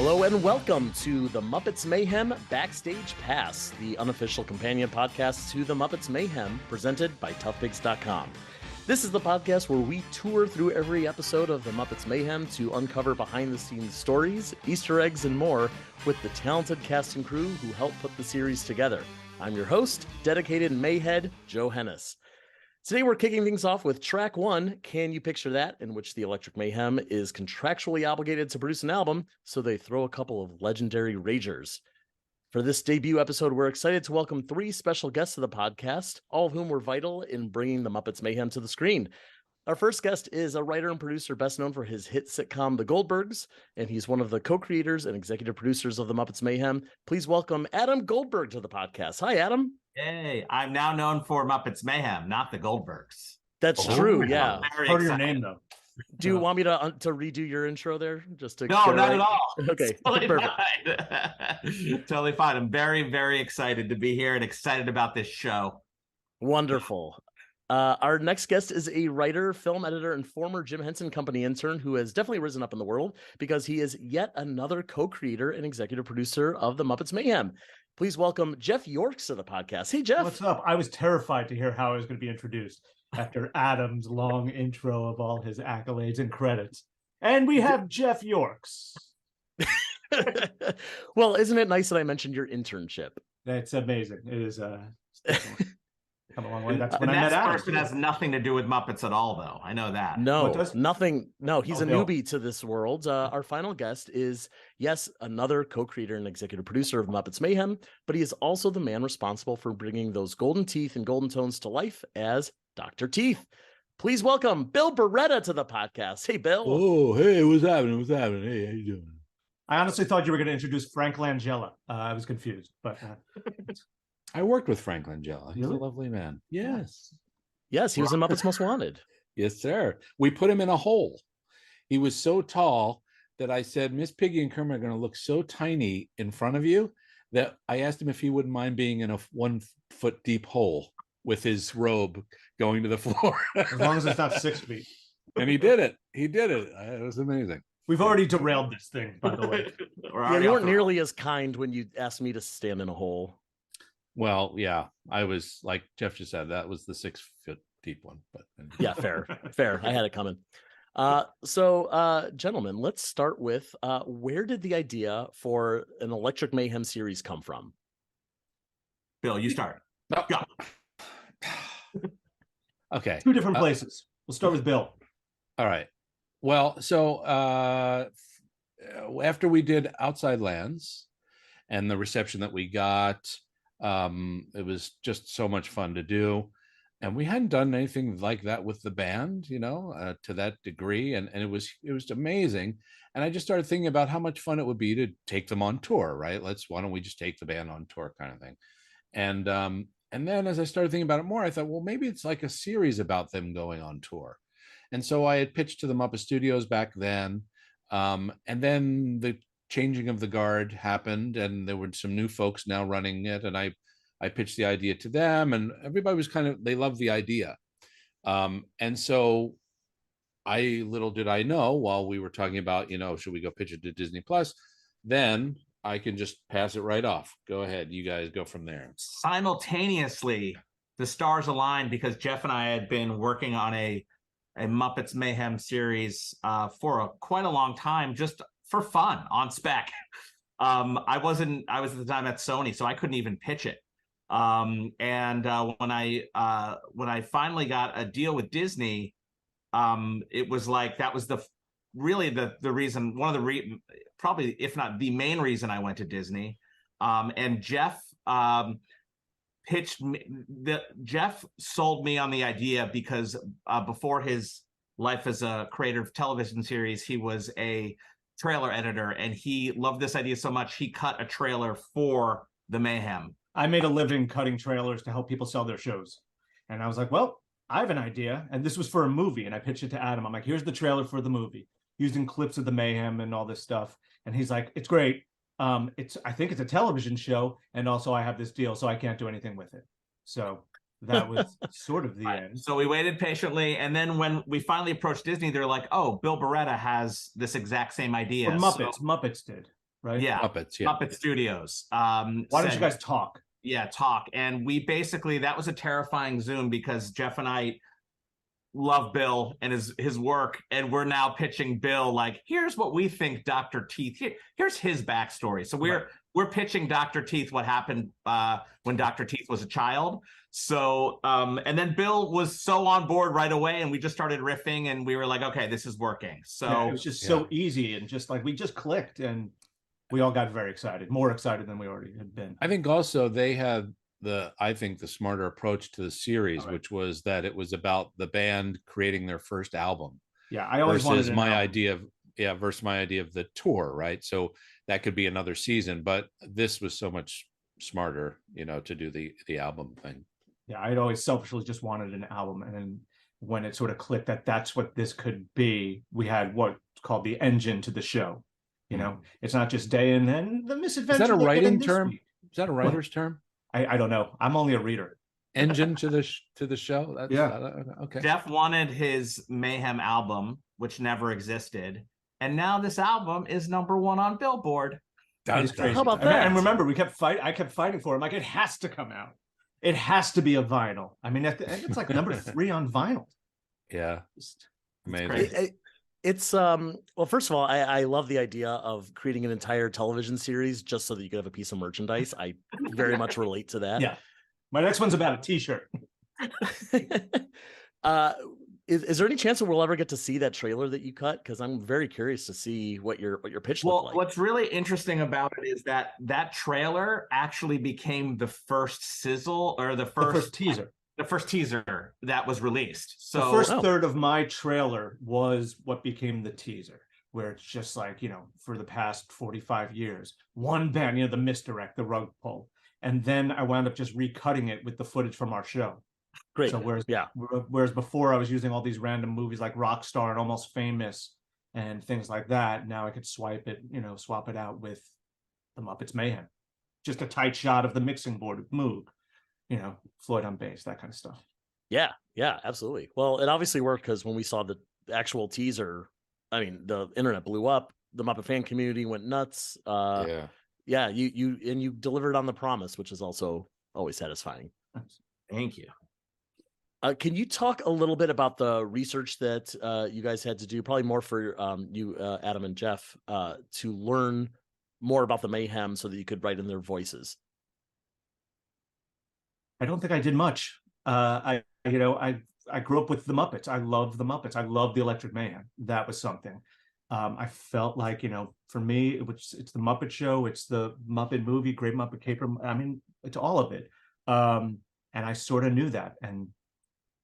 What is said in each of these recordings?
Hello and welcome to the Muppets Mayhem Backstage Pass, the unofficial companion podcast to the Muppets Mayhem, presented by toughpigs.com. This is the podcast where we tour through every episode of the Muppets Mayhem to uncover behind-the-scenes stories, Easter eggs, and more with the talented cast and crew who help put the series together. I'm your host, dedicated Mayhead, Joe Hennis. Today we're kicking things off with track 1, Can You Picture That?, in which the Electric Mayhem is contractually obligated to produce an album, so they throw a couple of legendary ragers. For this debut episode, we're excited to welcome 3 special guests to the podcast, all of whom were vital in bringing the Muppets Mayhem to the screen. Our first guest is a writer and producer best known for his hit sitcom The Goldbergs, and he's one of the co-creators and executive producers of the Muppets Mayhem. Please welcome Adam Goldberg to the podcast. Hi, Adam. Hey, I'm now known for Muppets Mayhem, not the Goldbergs. That's true, yeah. Part of your name, though. Do you want me to redo your intro there? Just to No, not at all. Okay, Totally perfect. fine. Totally fine. I'm very, very excited to be here and excited about this show. Wonderful. Our next guest is a writer, film editor, and former Jim Henson Company intern who has definitely risen up in the world because he is yet another co-creator and executive producer of the Muppets Mayhem. Please welcome Jeff Yorks to the podcast. Hey, Jeff. What's up? I was terrified to hear how I was going to be introduced after Adam's long intro of all his accolades and credits. And we have Jeff Yorks. Well, isn't it nice that I mentioned your internship? That's amazing. It is come a long way. That's when The I met next Adam. person has nothing to do with Muppets at all, though. I know that. No, does? nothing. No, he's a no. newbie to this world. Our final guest is, yes, another co-creator and executive producer of Muppets Mayhem, but he is also the man responsible for bringing those golden teeth and golden tones to life as Dr. Teeth. Please welcome Bill Barretta to the podcast. Hey, Bill. Oh, hey, what's happening? What's happening? Hey, how you doing? I honestly thought you were going to introduce Frank Langella. I was confused, but I worked with Frank Langella. He's Really? a lovely man. Yes. Yes, he was in Muppets Most Wanted. Yes, sir. We put him in a hole. He was so tall that I said, Miss Piggy and Kermit are going to look so tiny in front of you that I asked him if he wouldn't mind being in a 1 foot deep hole with his robe going to the floor. as long as it's not 6 feet. And he did it. He did it. It was amazing. We've already derailed this thing, by the way. Yeah, you weren't nearly as kind when you asked me to stand in a hole. Well, yeah, I was like Jeff just said, that was the 6 foot deep one. But Yeah, fair. I had it coming. So, gentlemen, let's start with where did the idea for an Electric Mayhem series come from? Bill, you start. No. Go. Okay. 2 different places. We'll start with Bill. All right. Well, so after we did Outside Lands and the reception that we got, it was just so much fun to do. And we hadn't done anything like that with the band, to that degree. And it was amazing. And I just started thinking about how much fun it would be to take them on tour, right? Why don't we just take the band on tour kind of thing? And then as I started thinking about it more, I thought, well, maybe it's like a series about them going on tour. And so I had pitched to the Muppet Studios back then. And then the changing of the guard happened and there were some new folks now running it. And I pitched the idea to them and everybody was they loved the idea. And so little did I know while we were talking about, should we go pitch it to Disney Plus? Then I can just pass it right off. Go ahead. You guys go from there. Simultaneously, the stars aligned because Jeff and I had been working on a Muppets Mayhem series for quite a long time, just for fun on spec. I was at the time at Sony, so I couldn't even pitch it. When I finally got a deal with Disney, it was like that was the reason, probably if not the main reason I went to Disney. And Jeff Jeff sold me on the idea because before his life as a creator of television series, he was a trailer editor and he loved this idea so much he cut a trailer for the Mayhem. I made a living cutting trailers to help people sell their shows. And I was like, well, I have an idea. And this was for a movie. And I pitched it to Adam. I'm like, here's the trailer for the movie, using clips of the Mayhem and all this stuff. And he's like, it's great. I think it's a television show. And also I have this deal, so I can't do anything with it. So that was sort of the end. So we waited patiently. And then when we finally approached Disney, they're like, oh, Bill Barretta has this exact same idea. Or Muppets. Muppets did. right? Yeah, Muppets, yeah. Muppet Studios. Why don't said, you guys talk? Yeah, talk. And we basically, that was a terrifying Zoom because Jeff and I love Bill and his work, and we're now pitching Bill like, here's what we think Dr. Teeth, here's his backstory. So we're pitching Dr. Teeth what happened when Dr. Teeth was a child. So and then Bill was so on board right away, and we just started riffing, and we were like, okay, this is working. So yeah, it was just so easy, and just like we just clicked, and we all got very excited, more excited than we already had been. I think also they had the smarter approach to the series, which was that it was about the band creating their first album. Yeah, I always versus wanted my idea of the tour, right? So that could be another season, but this was so much smarter, to do the album thing. Yeah, I'd always selfishly just wanted an album, and then when it sort of clicked that that's what this could be, we had what's called the engine to the show. It's not just day and then the misadventure. Is that a writing term? Is that a writer's term? I don't know. I'm only a reader. Engine to the show. Okay. Jeff wanted his Mayhem album, which never existed, and now this album is #1 on Billboard. That's crazy. How about that? And remember, I kept fighting for him. Like, it has to come out. It has to be a vinyl. I mean, it's like #3 on vinyl. Yeah, amazing. It's well, first of all, I love the idea of creating an entire television series just so that you could have a piece of merchandise. I very much relate to that. Yeah. My next one's about a t-shirt. Is there any chance that we'll ever get to see that trailer that you cut? Because I'm very curious to see what your pitch looked like. What's really interesting about it is that trailer actually became the first sizzle, or the first teaser. The first teaser that was released. So the first third of my trailer was what became the teaser, where it's just like, for the past 45 years, one band, the misdirect, the rug pull. And then I wound up just recutting it with the footage from our show. Great. So whereas before I was using all these random movies like Rockstar and Almost Famous and things like that, now I could swap it out with the Muppets Mayhem. Just a tight shot of the mixing board with Moog. Floyd on bass, that kind of stuff. Yeah, absolutely. Well, it obviously worked because when we saw the actual teaser, I mean, the internet blew up. The Muppet fan community went nuts. You delivered on the promise, which is also always satisfying. Thank you. Can you talk a little bit about the research that you guys had to do, probably more for you, Adam and Jeff, to learn more about the Mayhem so that you could write in their voices? I don't think I did much. I grew up with the Muppets. I love the Muppets. I love the Electric Mayhem. That was something. I felt like, for me, it's the Muppet Show. It's the Muppet movie, Great Muppet Caper. I mean, it's all of it. And I sort of knew that. And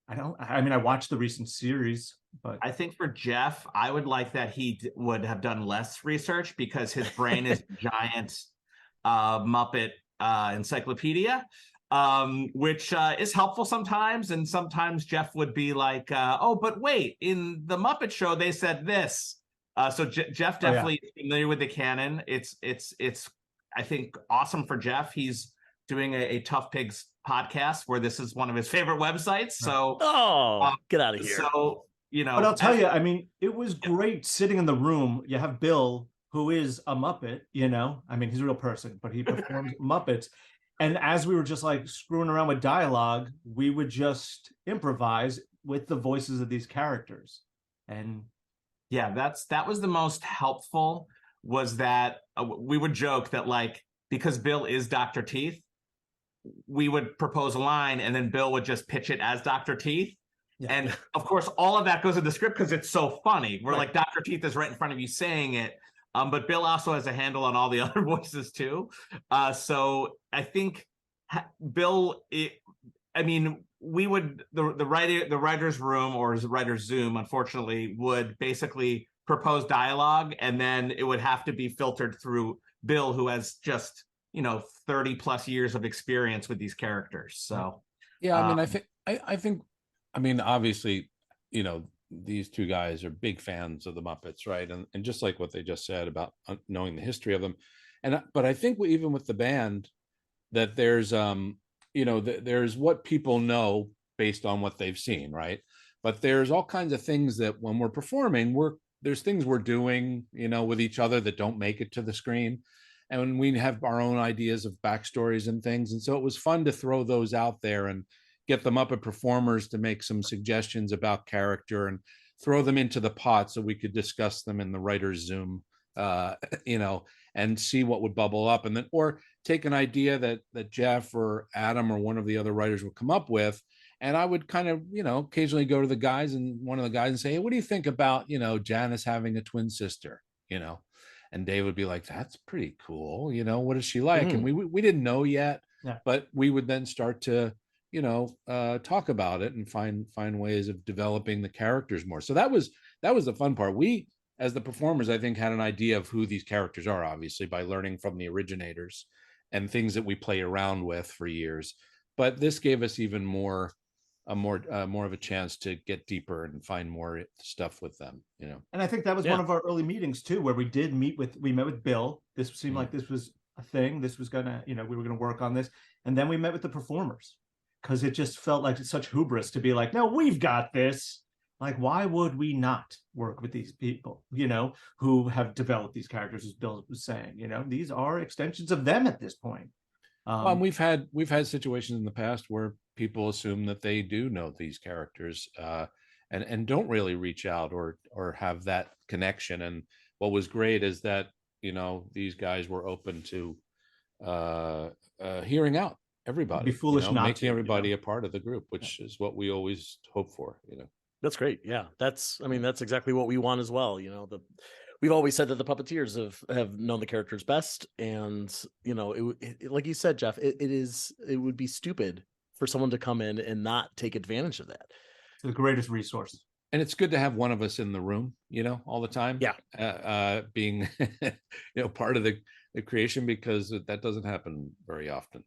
I watched the recent series, but I think for Jeff, I would like that he would have done less research because his brain is a giant Muppet encyclopedia. Which is helpful sometimes, and sometimes Jeff would be like, oh, but wait, in the Muppet Show they said this. So Jeff definitely is familiar with the canon. It's I think awesome for Jeff. He's doing a Tough Pigs podcast where this is one of his favorite websites. So get out of here. So but I'll tell you, I mean, it was great sitting in the room. You have Bill, who is a Muppet, I mean, he's a real person, but he performs Muppets. And as we were just like screwing around with dialogue, we would just improvise with the voices of these characters. And that was the most helpful, was that we would joke that, like, because Bill is Dr. Teeth, we would propose a line and then Bill would just pitch it as Dr. Teeth. Yeah. And of course, all of that goes in the script because it's so funny. We're like, Dr. Teeth is right in front of you saying it. But Bill also has a handle on all the other voices too. So I think Bill, we would, the writer's room, or the writer's Zoom, unfortunately, would basically propose dialogue, and then it would have to be filtered through Bill, who has just 30 plus years of experience with these characters. So I think obviously these two guys are big fans of the Muppets, right? And just like what they just said about knowing the history of them, but I think even with the band, that there's there's what people know based on what they've seen, right? But there's all kinds of things that when we're performing, there's things we're doing, with each other that don't make it to the screen. And we have our own ideas of backstories and things. And so it was fun to throw those out there and get them up at performers to make some suggestions about character and throw them into the pot so we could discuss them in the writer's Zoom, and see what would bubble up. And then, or take an idea that Jeff or Adam or one of the other writers would come up with. And I would kind of, occasionally go to one of the guys and say, hey, what do you think about, Janice having a twin sister, and Dave would be like, that's pretty cool. What is she like? And we didn't know yet, but we would then start to, talk about it and find ways of developing the characters more. So that was the fun part. We, as the performers, I think, had an idea of who these characters are, obviously, by learning from the originators and things that we play around with for years. But this gave us even more of a chance to get deeper and find more stuff with them, And I think that was one of our early meetings too, where we met with Bill. This seemed like this was a thing. This was gonna, we were gonna work on this. And then we met with the performers, because it just felt like such hubris to be like, no, we've got this. Like, why would we not work with these people, who have developed these characters, as Bill was saying, these are extensions of them at this point. Well, we've had situations in the past where people assume that they do know these characters, and don't really reach out or have that connection. And what was great is that these guys were open to hearing out everybody, It'd be foolish not making to, everybody a part of the group, which is what we always hope for. That's great. Yeah, that's exactly what we want as well. We've always said that the puppeteers have known the characters best, and it, like you said, Jeff, it would be stupid for someone to come in and not take advantage of that. It's the greatest resource. And it's good to have one of us in the room, all the time. Yeah. Being, part of the creation, because that doesn't happen very often,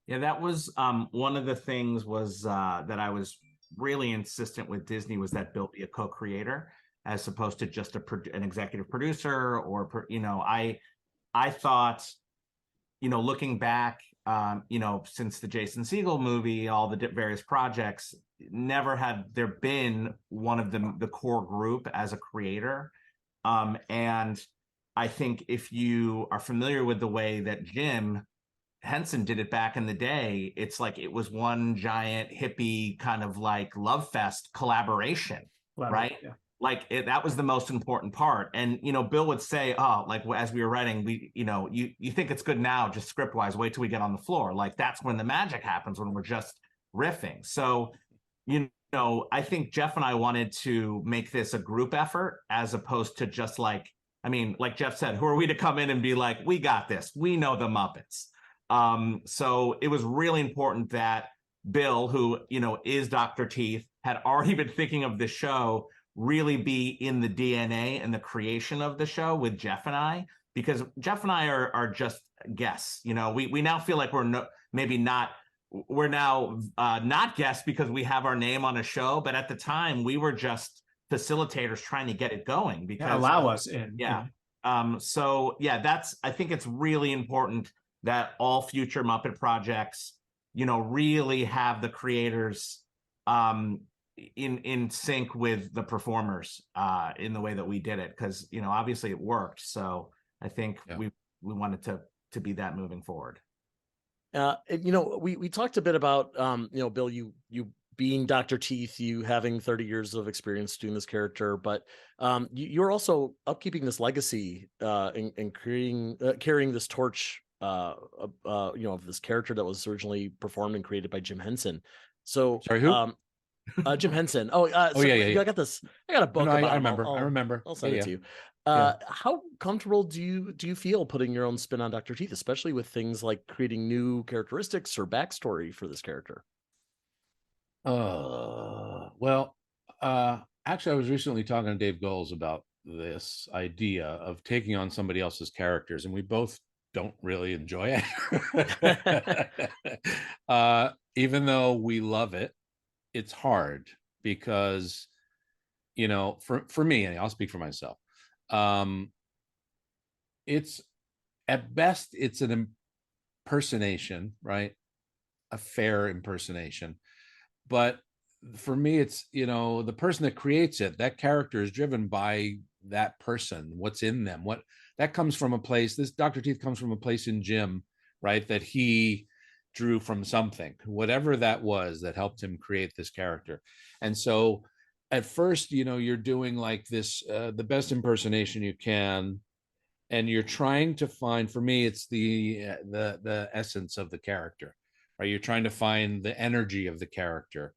Yeah, that was one of the things was that I was really insistent with Disney, was that Bill be a co-creator as opposed to just an executive producer, or I thought, looking back, since the Jason Segel movie, all the various projects, never had there been one of them, the core group, as a creator. And I think if you are familiar with the way that Jim Henson did it back in the day, it's like it was one giant hippie kind of like love fest collaboration, right? Yeah. Like that was the most important part. And, Bill would say, oh, like as we were writing, you think it's good now, just script wise, wait till we get on the floor. Like that's when the magic happens, when we're just riffing. So, I think Jeff and I wanted to make this a group effort, as opposed to just like Jeff said, who are we to come in and be like, we got this, we know the Muppets. So it was really important that Bill, who, is Dr. Teeth, had already been thinking of the show, really be in the DNA and the creation of the show with Jeff and I, because Jeff and I are just guests. We now feel like we're now not guests because we have our name on a show, but at the time we were just facilitators trying to get it going, because allow us in. Yeah. I think it's really important that all future Muppet projects, really have the creators in sync with the performers in the way that we did it, because obviously it worked. So I think we wanted to be that moving forward. We talked a bit about Bill, you being Dr. Teeth, you having 30 years of experience doing this character, but you're also upkeeping this legacy and carrying this torch of this character that was originally performed and created by Jim Henson. So sorry, who? Jim Henson. I got this. I got a book. I about remember. I'll send it to you. How comfortable do you feel putting your own spin on Dr. Teeth, especially with things like creating new characteristics or backstory for this character? Well, actually, I was recently talking to Dave Goles about this idea of taking on somebody else's characters, and we both don't really enjoy it. Even though we love it, it's hard because, for me, and I'll speak for myself, it's at best, it's an impersonation, right? A fair impersonation. But for me, it's, the person that creates it, that character is driven by that person, what's in them, what that comes from a place. This Dr. Teeth comes from a place in Jim, right? That he drew from something, whatever that was that helped him create this character. And so at first, you're doing like this, the best impersonation you can. And you're trying to find, for me, it's the essence of the character, right? You're trying to find the energy of the character.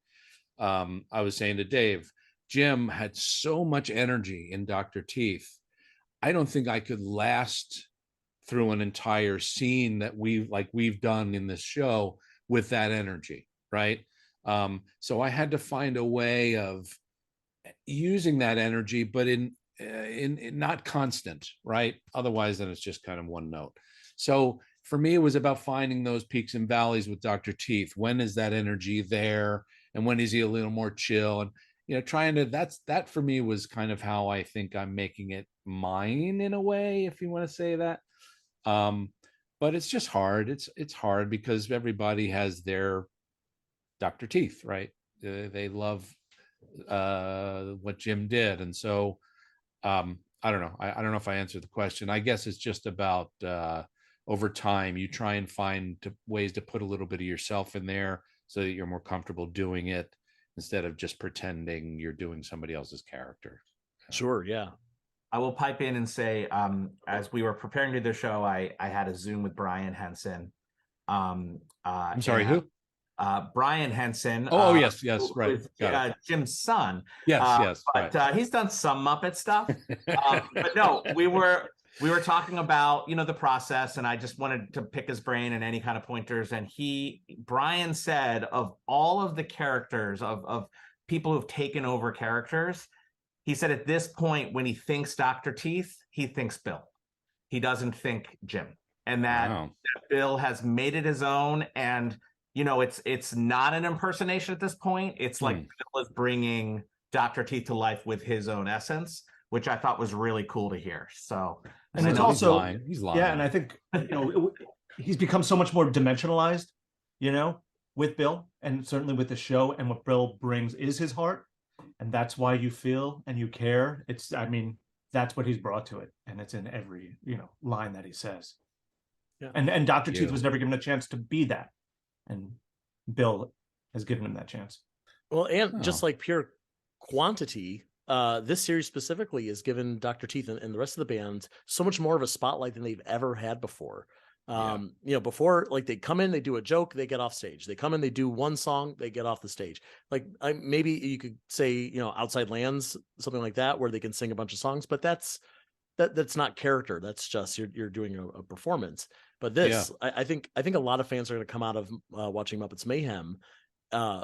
I was saying to Dave, Jim had so much energy in Dr. Teeth. I don't think I could last through an entire scene that we've done in this show with that energy, right? So I had to find a way of using that energy, but in not constant, right? Otherwise, then it's just kind of one note. So for me, it was about finding those peaks and valleys with Dr. Teeth. When is that energy there? And when is he a little more chill? And, trying to, that for me was kind of how I think I'm making it mine in a way, if you want to say that. But it's just hard. It's hard because everybody has their Dr. Teeth, right? They love what Jim did. And so, I don't know. I don't know if I answered the question. I guess it's just about over time, you try and find ways to put a little bit of yourself in there so that you're more comfortable doing it instead of just pretending you're doing somebody else's character. Sure. Yeah. I will pipe in and say, as we were preparing to do the show, I had a Zoom with Brian Henson. I'm sorry, who? Brian Henson. Yes, right. Jim's son. Yes, but right. He's done some Muppet stuff. But no, we were talking about the process, and I just wanted to pick his brain and any kind of pointers. And Brian said, of all of the characters of people who've taken over characters, he said at this point when he thinks Dr. Teeth, he thinks Bill. He doesn't think Jim, and that Bill has made it his own. And it's not an impersonation at this point. It's like Bill is bringing Dr. Teeth to life with his own essence, which I thought was really cool to hear. So, and it's also he's lying. Yeah, and I think he's become so much more dimensionalized, with Bill, and certainly with the show. And what Bill brings is his heart, and that's why you feel and you care. That's what he's brought to it, and it's in every line that he says. Yeah. And Dr. Teeth was never given a chance to be that. And Bill has given him that chance. Well, and just like pure quantity, this series specifically has given Dr. Teeth and the rest of the band so much more of a spotlight than they've ever had before. Before, like, they come in, they do a joke, they get off stage. They come in, they do one song, they get off the stage. Like, maybe you could say, Outside Lands, something like that, where they can sing a bunch of songs, but that's not character. That's just you're doing a performance. But this, I think a lot of fans are going to come out of watching Muppets Mayhem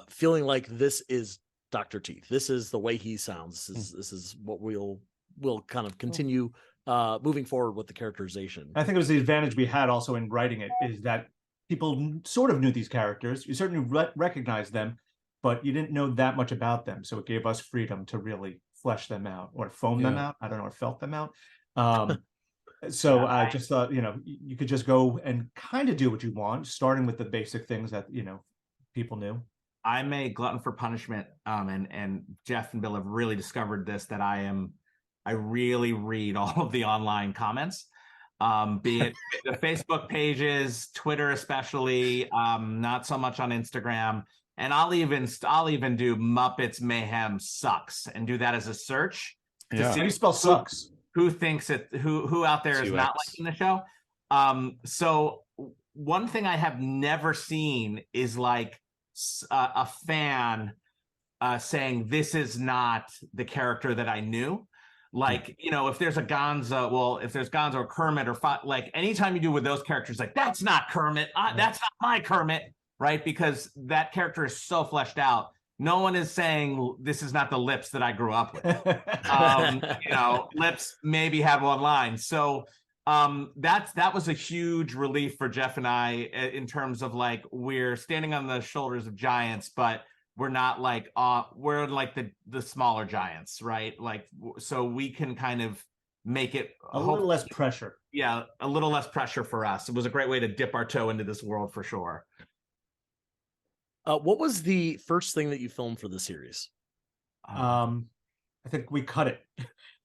feeling like this is Dr. Teeth. This is the way he sounds. This is what we'll kind of continue moving forward with the characterization. I think it was the advantage we had also in writing it is that people sort of knew these characters. You certainly recognized them, but you didn't know that much about them. So it gave us freedom to really flesh them out or foam them out. I don't know, or felt them out. So I just thought, you could just go and kind of do what you want, starting with the basic things that, people knew. I'm a glutton for punishment. And Jeff and Bill have really discovered this, that I really read all of the online comments, be it the Facebook pages, Twitter, especially, not so much on Instagram. And I'll even do Muppets Mayhem sucks and do that as a search. How do you spell sucks? Who thinks it? Who out there is not liking the show? So one thing I have never seen is like a fan saying this is not the character that I knew. Like, if there's a Gonzo, if there's Gonzo or Kermit or like anytime you do with those characters, like that's not Kermit, that's not my Kermit, right? Because that character is so fleshed out. No one is saying this is not the Lips that I grew up with. Lips maybe have one line. So that was a huge relief for Jeff and I in terms of like, we're standing on the shoulders of giants, but we're not like, we're like the smaller giants, right? Like, so we can kind of make it a little less pressure. Yeah, a little less pressure for us. It was a great way to dip our toe into this world for sure. What was the first thing that you filmed for the series? I think we cut it.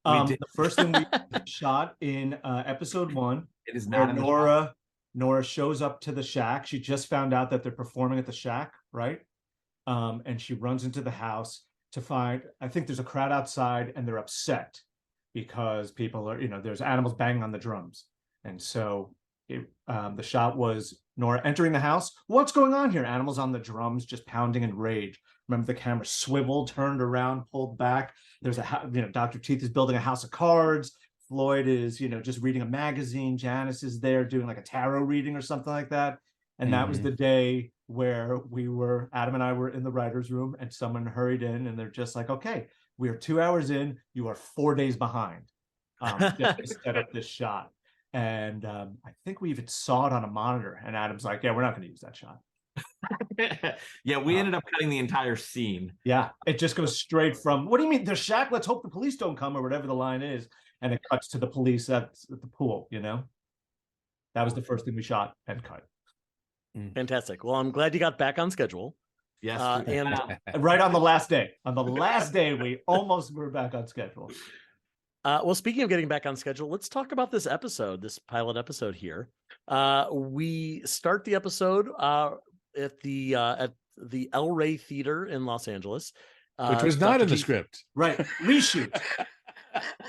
We did. The first thing we shot in episode 1, It is where not in the Nora shows up to the shack. She just found out that they're performing at the shack, right? And she runs into the house to find, I think there's a crowd outside and they're upset because people are, there's animals banging on the drums. And so the shot was Nora entering the house. What's going on here? Animals on the drums, just pounding in rage. Remember, the camera swiveled, turned around, pulled back. There's Dr. Teeth is building a house of cards. Floyd is, just reading a magazine. Janice is there doing like a tarot reading or something like that. And that was the day where Adam and I were in the writer's room, and someone hurried in and they're just like, okay, we are 2 hours in. You are 4 days behind. Just to set up this shot. And I think we even saw it on a monitor, and Adam's like, yeah, we're not going to use that shot. Yeah, we ended up cutting the entire scene. Yeah, it just goes straight from, what do you mean, the shack? Let's hope the police don't come, or whatever the line is. And it cuts to the police at the pool, That was the first thing we shot and cut. Fantastic. Well, I'm glad you got back on schedule. Yes. And right on the last day. On the last day, we almost were back on schedule. Well, speaking of getting back on schedule, let's talk about this episode, this pilot episode here. We start the episode at the El Rey Theater in Los Angeles, which was not in the script. Right, reshoot.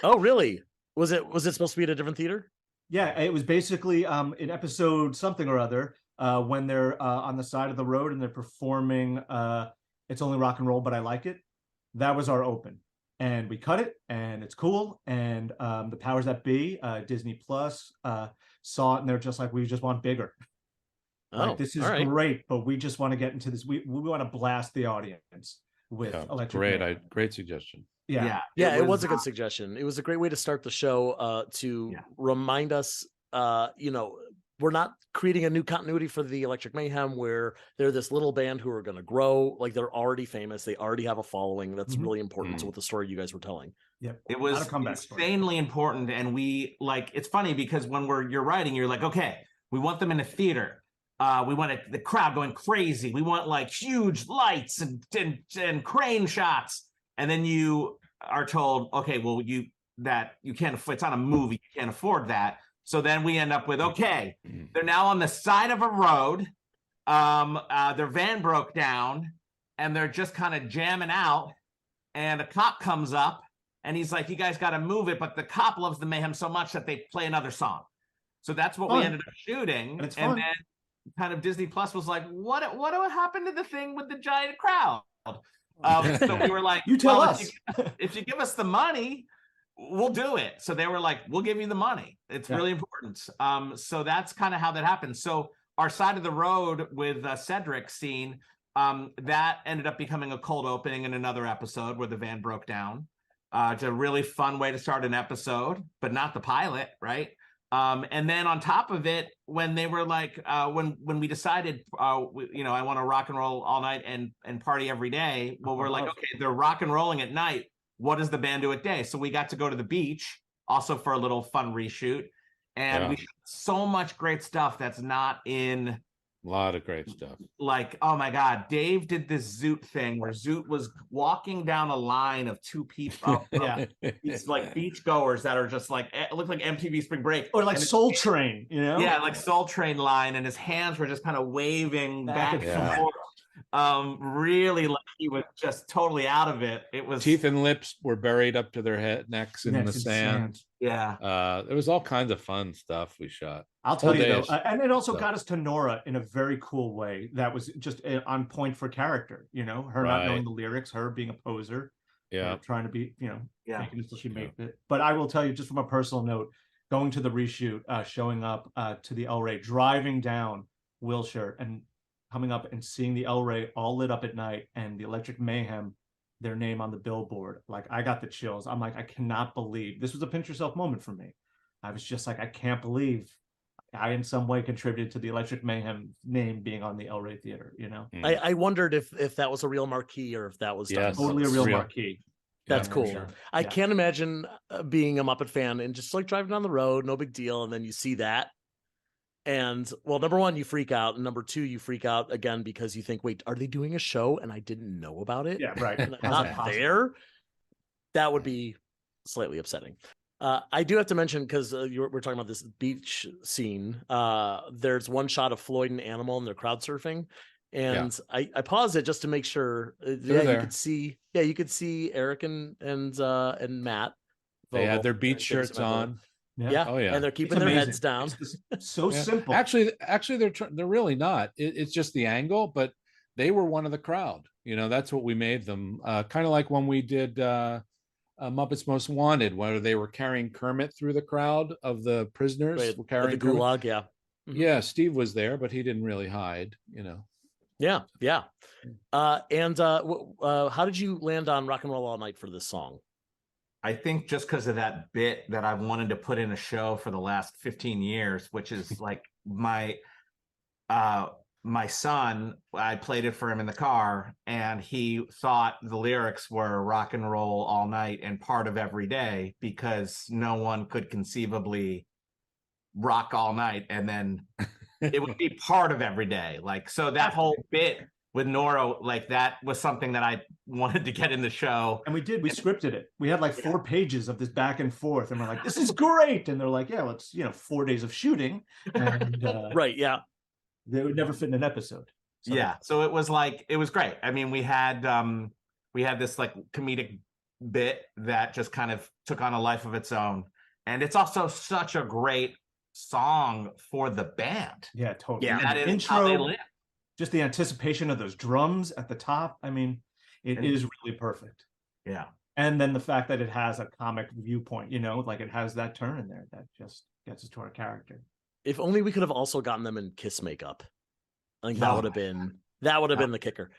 Oh, really? Was it supposed to be at a different theater? Yeah, it was basically in episode something or other when they're on the side of the road and they're performing "It's Only Rock and Roll, But I Like It." That was our open. And we cut it, and it's cool. And the powers that be, Disney Plus, saw it, and they're just like, we just want bigger. Like, this is great, but we just want to get into this. We want to blast the audience with Electric Mayhem. Great suggestion. Yeah, it was a good suggestion. It was a great way to start the show to remind us, we're not creating a new continuity for the Electric Mayhem where they're this little band who are going to grow. Like, they're already famous. They already have a following. That's really important to what the story you guys were telling. Yep. It was insanely important. And it's funny because when you're writing, you're like, okay, we want them in a theater. We want the crowd going crazy. We want like huge lights and crane shots. And then you are told, okay, well, you can't, it's not a movie. You can't afford that. So then we end up with, okay, they're now on the side of a road. Their van broke down and they're just kind of jamming out. And a cop comes up and he's like, you guys got to move it. But the cop loves the Mayhem so much that they play another song. So that's what we ended up shooting. And then kind of Disney Plus was like, what happened to the thing with the giant crowd? So we were like, you tell us. If you give us the money, we'll do it. So they were like, we'll give you the money. It's really important. So that's kind of how that happened. So our side of the road with Cedric scene, that ended up becoming a cold opening in another episode where the van broke down. It's a really fun way to start an episode, but not the pilot, right? And then on top of it, when they were like, when we decided, I want to rock and roll all night and party every day. Well, we're like, okay, they're rock and rolling at night. What does the band do at day? So we got to go to the beach also for a little fun reshoot. And we shot so much great stuff that's not in. A lot of great stuff. Like, oh my God, Dave did this Zoot thing where Zoot was walking down a line of two people. These like beach goers that are just like, it looked like MTV Spring Break. Or like Soul Train, Yeah, like Soul Train line. And his hands were just kind of waving back and forth. Really, like he was just totally out of it. It was teeth and lips were buried up to their necks in the sand. Yeah. There was all kinds of fun stuff we shot. I'll tell you though, and it also got us to Nora in a very cool way that was just on point for character. Her not knowing the lyrics, her being a poser, trying to be, faking it until she made it. But I will tell you, just from a personal note, going to the reshoot, showing up to the El Rey, driving down Wilshire, and coming up and seeing the El Rey all lit up at night and the Electric Mayhem, their name on the billboard. Like, I got the chills. I'm like, I cannot believe this was a pinch yourself moment for me. I was just like, I can't believe I in some way contributed to the Electric Mayhem name being on the El Rey Theater, I wondered if that was a real marquee or if that was totally a real marquee. That's cool. Sure. I can't imagine being a Muppet fan and just like driving down the road, no big deal. And then you see that. And well, number one, you freak out. And number two, you freak out again because you think, wait, are they doing a show and I didn't know about it? Yeah, right. And I'm How's that not possible? there. That would be slightly upsetting. I do have to mention, because we're talking about this beach scene. There's one shot of Floyd and Animal and they're crowd surfing. And I paused it just to make sure. You could see. Yeah, you could see Eric and Matt. They had Vogel their beach and shirts on. Yeah. Oh yeah. And they're keeping their heads down. It's so simple. Actually, they're really not. It's just the angle, but they were one of the crowd. You know, that's what we made them. Kind of like when we did Muppets Most Wanted, where they were carrying Kermit through the crowd of the prisoners. Right, Carrying the gulag, yeah. Mm-hmm. Yeah, Steve was there, but he didn't really hide, you know. Yeah. And how did you land on Rock and Roll All Night for this song? I think just because of that bit that I've wanted to put in a show for the last 15 years, which is like my son, I played it for him in the car, and he thought the lyrics were rock and roll all night and part of every day, because no one could conceivably rock all night and then it would be part of every day. Like, so that whole bit with Nora, like that was something that I wanted to get in the show. And we scripted it. We had like 4 pages of this back and forth, and we're like, this is great. And they're like, yeah, well, it's 4 days of shooting. And right, yeah. They would never fit in an episode. So. Yeah. So it was great. I mean, we had this like comedic bit that just kind of took on a life of its own. And it's also such a great song for the band. Yeah, totally. Yeah, that intro, just the anticipation of those drums at the top. I mean, it is really perfect. Yeah. And then the fact that it has a comic viewpoint, like it has that turn in there that just gets us to our character. If only we could have also gotten them in Kiss makeup. I think that would have been the kicker.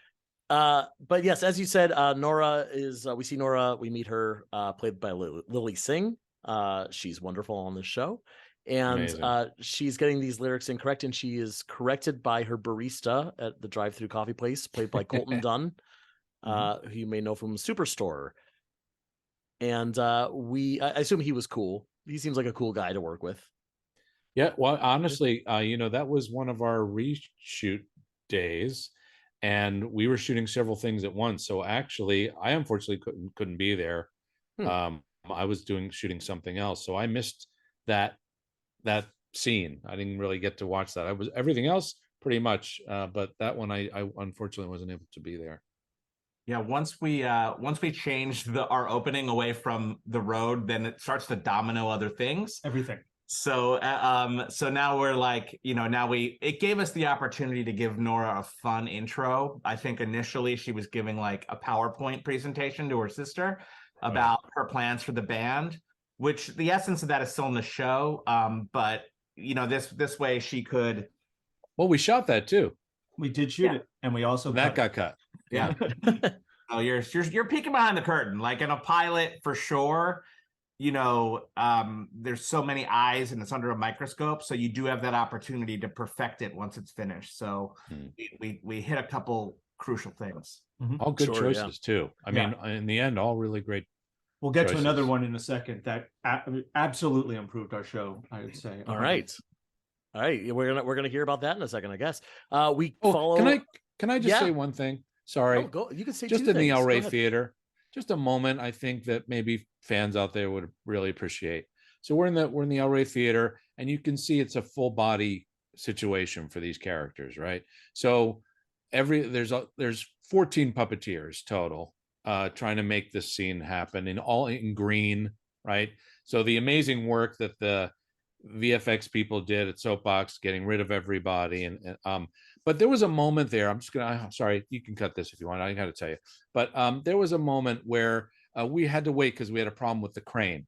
But yes, as you said, Nora is. We see Nora. We meet her, played by Lily Singh. She's wonderful on this show, and she's getting these lyrics incorrect, and she is corrected by her barista at the drive-through coffee place, played by Colton Dunn, who you may know from Superstore. And I assume he was cool. He seems like a cool guy to work with. Yeah, well, honestly, that was one of our reshoot days, and we were shooting several things at once. So actually, I unfortunately couldn't be there. I was shooting something else, so I missed that scene. I didn't really get to watch that. I was everything else pretty much, but that one I unfortunately wasn't able to be there. Yeah, once we changed our opening away from the road, then it starts to domino other things. Everything. So now we're like, it gave us the opportunity to give Nora a fun intro. I think initially she was giving like a PowerPoint presentation to her sister about her plans for the band, which the essence of that is still in the show. But this way she could. Well, we shot that too. We did shoot it, and we also got cut. Yeah. Oh, you're peeking behind the curtain, like in a pilot for sure. There's so many eyes and it's under a microscope, so you do have that opportunity to perfect it once it's finished. So we hit a couple crucial things. All good choices too. I mean, in the end, all really great. We'll get to another one in a second that absolutely improved our show, I would say. All right, we're gonna hear about that in a second, I guess. We follow. Can I just say one thing? Sorry. Go. You can say just two in things. the El Rey Theater. Just a moment I think that maybe fans out there would really appreciate. So we're in the El Rey Theater, and you can see it's a full body situation for these characters, right? So there's 14 puppeteers total trying to make this scene happen, and all in green, right? So the amazing work that the VFX people did at Soapbox, getting rid of everybody, and but there was a moment there. I'm sorry, you can cut this if you want. I got to tell you, but there was a moment where we had to wait because we had a problem with the crane.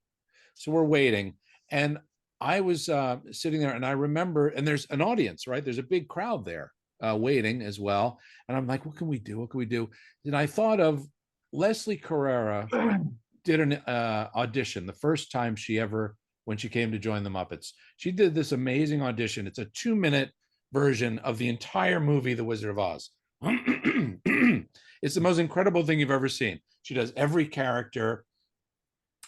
So we're waiting, and I was sitting there, and I remember, and there's an audience, right? There's a big crowd there waiting as well, and I'm like, what can we do? What can we do? And I thought of Leslie Carrera did an audition the first time when she came to join the Muppets. She did this amazing audition. It's a 2-minute version of the entire movie, The Wizard of Oz. It's the most incredible thing you've ever seen. She does every character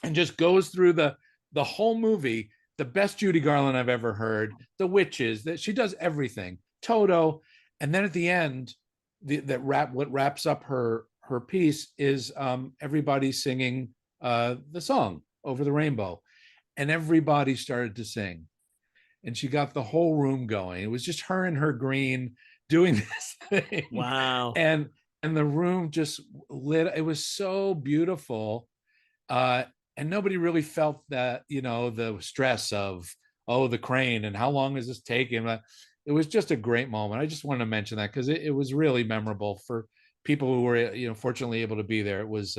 and just goes through the whole movie the best Judy Garland I've ever heard. The witches, that she does everything. Toto, and then at the end, what wraps up her piece is everybody singing the song Over the Rainbow, and everybody started to sing, and she got the whole room going. It was just her and her green doing this thing. Wow. And the room just lit. It was so beautiful. And nobody really felt that, the stress of, the crane and how long is this taking? It was just a great moment. I just wanted to mention that because it was really memorable for people who were, fortunately able to be there. It was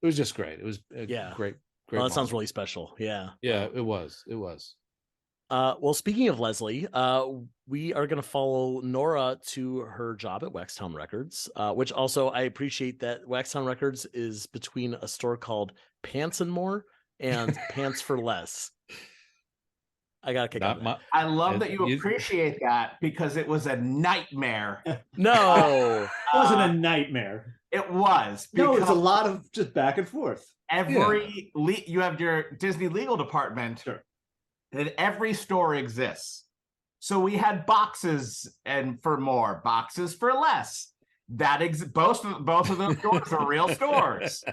just great. It was a great. Well, that sounds really special. Yeah. Yeah, it was. Well, speaking of Leslie, we are going to follow Nora to her job at Waxtown Records, which also I appreciate that Waxtown Records is between a store called Pants and More and Pants for Less. I got to kick out that. I love that you appreciate that because it was a nightmare. No, it wasn't a nightmare. It was. No, it's a lot of just back and forth. You have your Disney legal department. Sure. And every store exists. So we had boxes and for more, boxes for less. Both of those stores are real stores.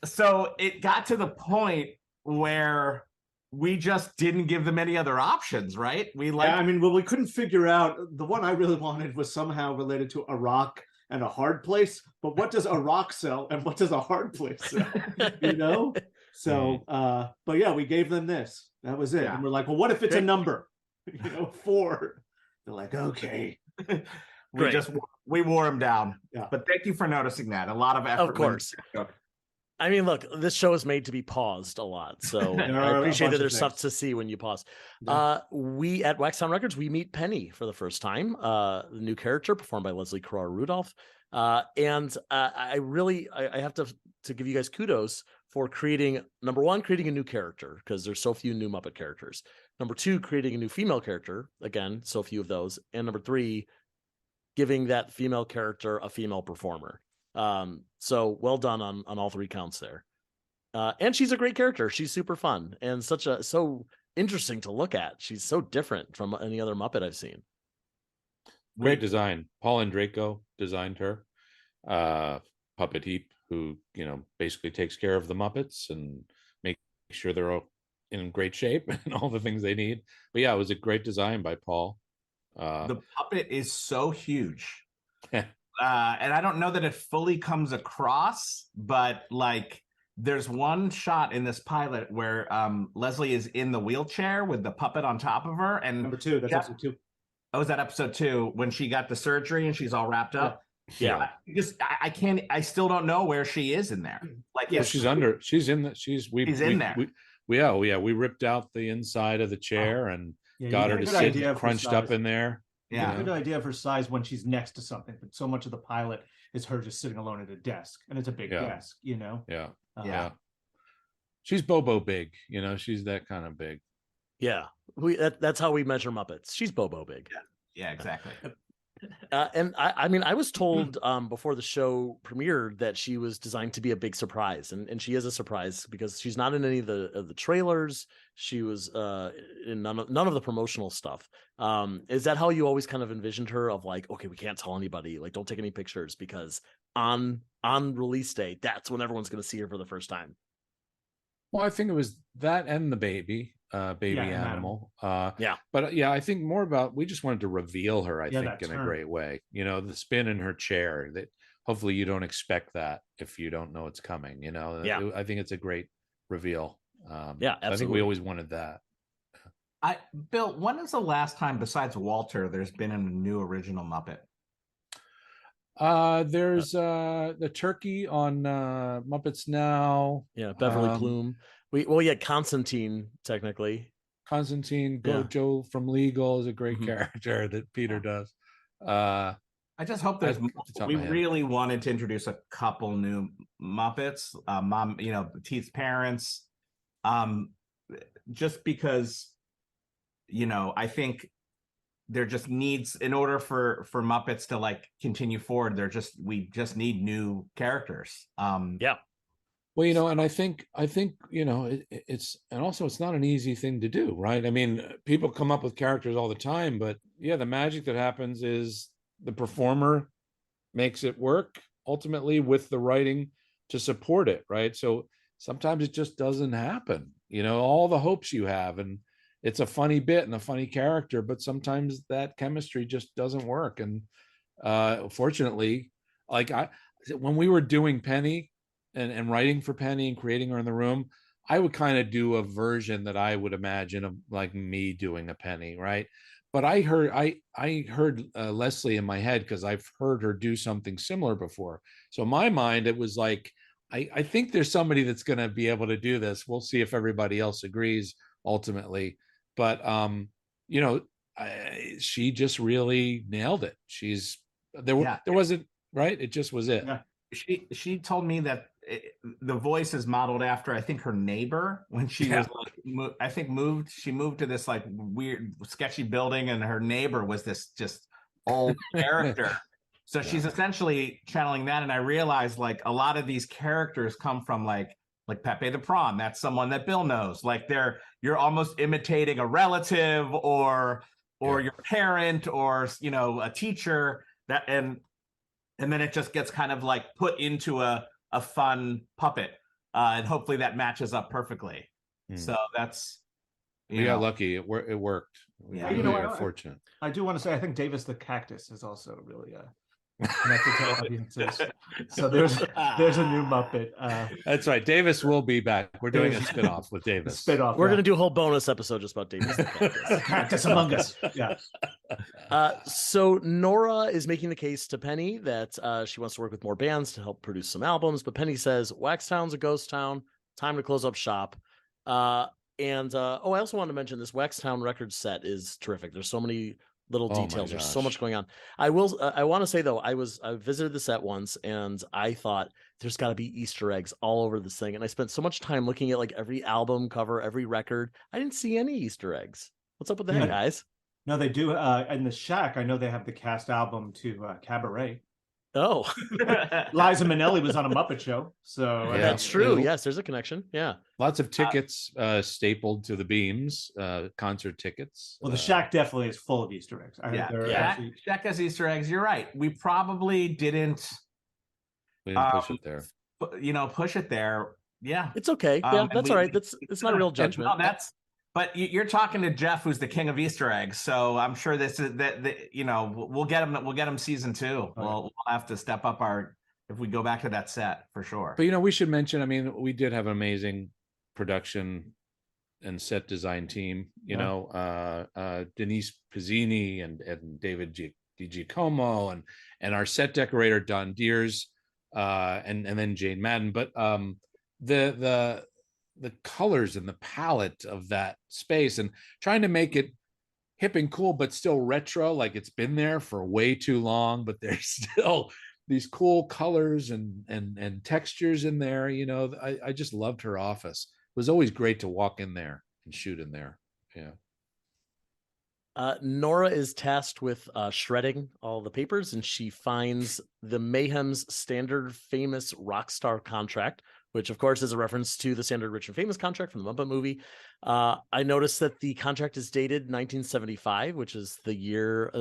So it got to the point where we just didn't give them any other options, right? We couldn't figure out. The one I really wanted was somehow related to a rock and a hard place. But what does a rock sell and what does a hard place sell? So, but yeah, we gave them this. That was it. Yeah. And we're like, well, what if it's a number? 4. They're like, okay. we wore them down. Yeah. But thank you for noticing that. A lot of effort. Of course. I mean, look, this show is made to be paused a lot. So I appreciate that there's stuff to see when you pause. Yeah. We at Waxtown Records, we meet Penny for the first time, the new character performed by Leslie Carrara Rudolph. And I have to give you guys kudos for creating a new character, because there's so few new Muppet characters. Number 2, creating a new female character, again, so few of those. And number 3, giving that female character a female performer. So well done on all 3 counts there. And she's a great character. She's super fun and so interesting to look at. She's so different from any other Muppet I've seen. Great design. Paul and Draco designed her. Puppet Heap, who basically takes care of the Muppets and makes sure they're all in great shape and all the things they need. But yeah, it was a great design by Paul. The puppet is so huge. And I don't know that it fully comes across, but there's one shot in this pilot where Leslie is in the wheelchair with the puppet on top of her. And number 2, that's episode 2. Oh, was that episode 2 when she got the surgery and she's all wrapped up? Yeah. I still don't know where she is in there. She's in there. We ripped out the inside of the chair and got her to sit crunched up in there. Yeah. Good idea of her size when she's next to something, but so much of the pilot is her just sitting alone at a desk, and it's a big desk, Yeah. She's Bobo big, she's that kind of big. Yeah. That's how we measure Muppets. She's Bobo big. Yeah, exactly. And I was told before the show premiered that she was designed to be a big surprise, and she is a surprise because she's not in any of the trailers. She was in none of the promotional stuff. Is that how you always kind of envisioned her? Of okay, we can't tell anybody. Don't take any pictures because on release day, that's when everyone's going to see her for the first time. Well, I think it was that and the baby animal. But I think more about, we just wanted to reveal her, I think, in a great way. The spin in her chair, that hopefully you don't expect that if you don't know it's coming. I think it's a great reveal. Absolutely. I think we always wanted that. Bill, when is the last time besides Walter there's been a new original Muppet? There's the turkey on Muppets Now. Beverly Plume. Constantine, technically. Constantine Joe from Legal is a great character that Peter does. I just hope there's we really wanted to introduce a couple new Muppets. Mom, Teeth's parents. Just because I think there just needs, in order for Muppets to continue forward, we just need new characters. Well, and I think it's and also it's not an easy thing to do, right? I mean, people come up with characters all the time, but yeah, the magic that happens is the performer makes it work ultimately with the writing to support it, right? So sometimes it just doesn't happen, all the hopes you have, and it's a funny bit and a funny character, but sometimes that chemistry just doesn't work. And fortunately, like when we were doing Penny and writing for Penny and creating her in the room, I would kind of do a version that I would imagine of like me doing a Penny, right? But I heard Leslie in my head because I've heard her do something similar before. So in my mind, it was like, I think there's somebody that's going to be able to do this. We'll see if everybody else agrees ultimately. But she just really nailed it. There wasn't, right. It just was it. Yeah. She told me that the voice is modeled after, I think, her neighbor when she was like, I think she moved to this like weird sketchy building, and her neighbor was this just old character. So she's essentially channeling that. And I realized like a lot of these characters come from like Pepe the Prawn. That's someone that Bill knows. Like you're almost imitating a relative or your parent or a teacher, that and then it just gets kind of like put into a fun puppet, and hopefully that matches up perfectly. So that's we got lucky. It worked. Yeah, we are fortunate. I do want to say I think Davis the Cactus is also really connected to audiences. So there's a new Muppet. That's right. Davis will be back. We're doing a spinoff with Davis. We're going to do a whole bonus episode just about Davis the Cactus. Cactus Among Us. Yeah. So Nora is making the case to Penny that she wants to work with more bands to help produce some albums, but Penny says Waxtown's a ghost town. Time to close up shop. I also wanted to mention this Waxtown record set is terrific. There's so many little details. There's so much going on. I want to say though, I visited the set once and I thought there's got to be Easter eggs all over this thing. And I spent so much time looking at like every album cover, every record. I didn't see any Easter eggs. What's up with that, guys? No, they do. In the Shack, I know they have the cast album to Cabaret. Oh, Liza Minnelli was on a Muppet Show, so that's true. Yes, there's a connection. Yeah, lots of tickets stapled to the beams, concert tickets. Well, the Shack definitely is full of Easter eggs. Shack has Easter eggs. You're right. We probably didn't. We didn't push it there. Push it there. Yeah, it's okay. Yeah, that's all right. It's not a real judgment. But you're talking to Jeff, who's the king of Easter eggs. So I'm sure this is we'll get him. We'll get him season 2. We'll have to step up if we go back to that set for sure. But we should mention. I mean, we did have an amazing production and set design team. Denise Pizzini and David DiGiacomo and our set decorator Don Deers, and then Jane Madden. But the colors and the palette of that space and trying to make it hip and cool, but still retro, like it's been there for way too long, but there's still these cool colors and textures in there. I just loved her office. It was always great to walk in there and shoot in there. Yeah. Nora is tasked with shredding all the papers, and she finds the Mayhem's standard famous rock star contract, which of course is a reference to the standard rich and famous contract from the Muppet movie. I noticed that the contract is dated 1975, which is the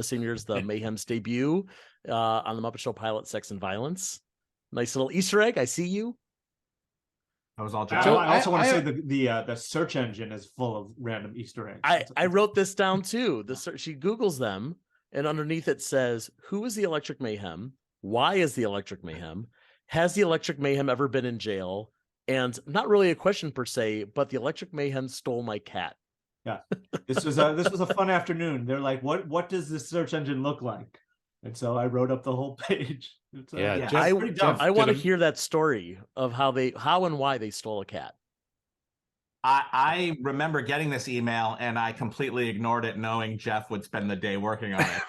same year as the Mayhem's debut on the Muppet Show pilot Sex and Violence. Nice little Easter egg. I see you. That was all. So I also want to say the search engine is full of random Easter eggs. I wrote this down too. She Googles them, and underneath it says, "Who is the Electric Mayhem? Why is the Electric Mayhem? Has the Electric Mayhem ever been in jail?" And not really a question per se, but the Electric Mayhem stole my cat. Yeah, this was a fun afternoon. They're like, "What does this search engine look like?" And so I wrote up the whole page. I want to hear that story of how and why they stole a cat. I remember getting this email and I completely ignored it, knowing Jeff would spend the day working on it.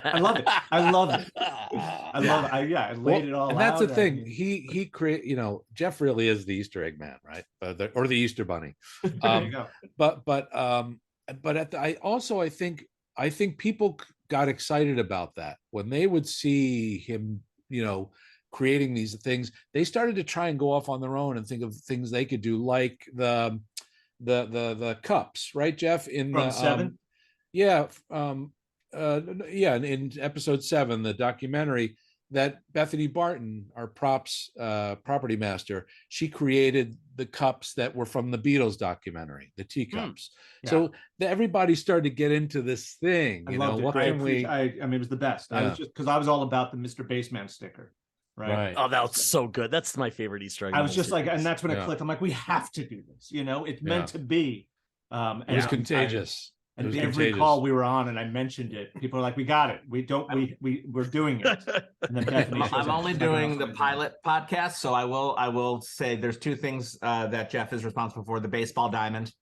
I love it. I laid it all out. And that's the thing. He create. Jeff really is the Easter egg man, right? Or the Easter bunny. There you go. But I think people got excited about that when they would see him, creating these things, they started to try and go off on their own and think of things they could do, like the cups, right, Jeff? In From the 7? yeah, in episode 7, the documentary, that Bethany Barton, our props property master, she created the cups that were from the Beatles documentary, the teacups. Yeah. So everybody started to get into this thing. I You loved know, it. what can we? I mean, it was the best. I was Yeah. just because I was all about the Mr. Bassman sticker, right? Oh, that was so good. That's my favorite Easter egg. in I the was whole just like, series. and that's when it Yeah. clicked. I'm like, we have to do this. You know, it's meant Yeah. to be. It was contagious. And It was every contagious. call we were on, and I mentioned it, people are like, "We got it. We're doing it." And then Bethany shows I'm up. only She's like, doing "Oh, the I'm pilot podcast, so I will say there's 2 things that Jeff is responsible for: the baseball diamond,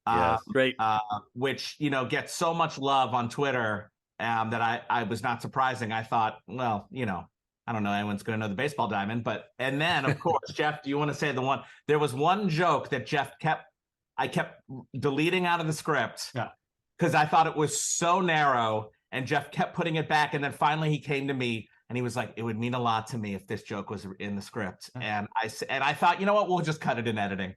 Yes. Great. which gets so much love on Twitter that I was not surprising. I thought, well, I don't know anyone's going to know the baseball diamond, and then of course, Jeff, do you want to say the one? There was one joke that I kept deleting out of the script. Yeah. Because I thought it was so narrow, and Jeff kept putting it back, and then finally he came to me and he was like, "It would mean a lot to me if this joke was in the script." And I thought, you know what, we'll just cut it in editing.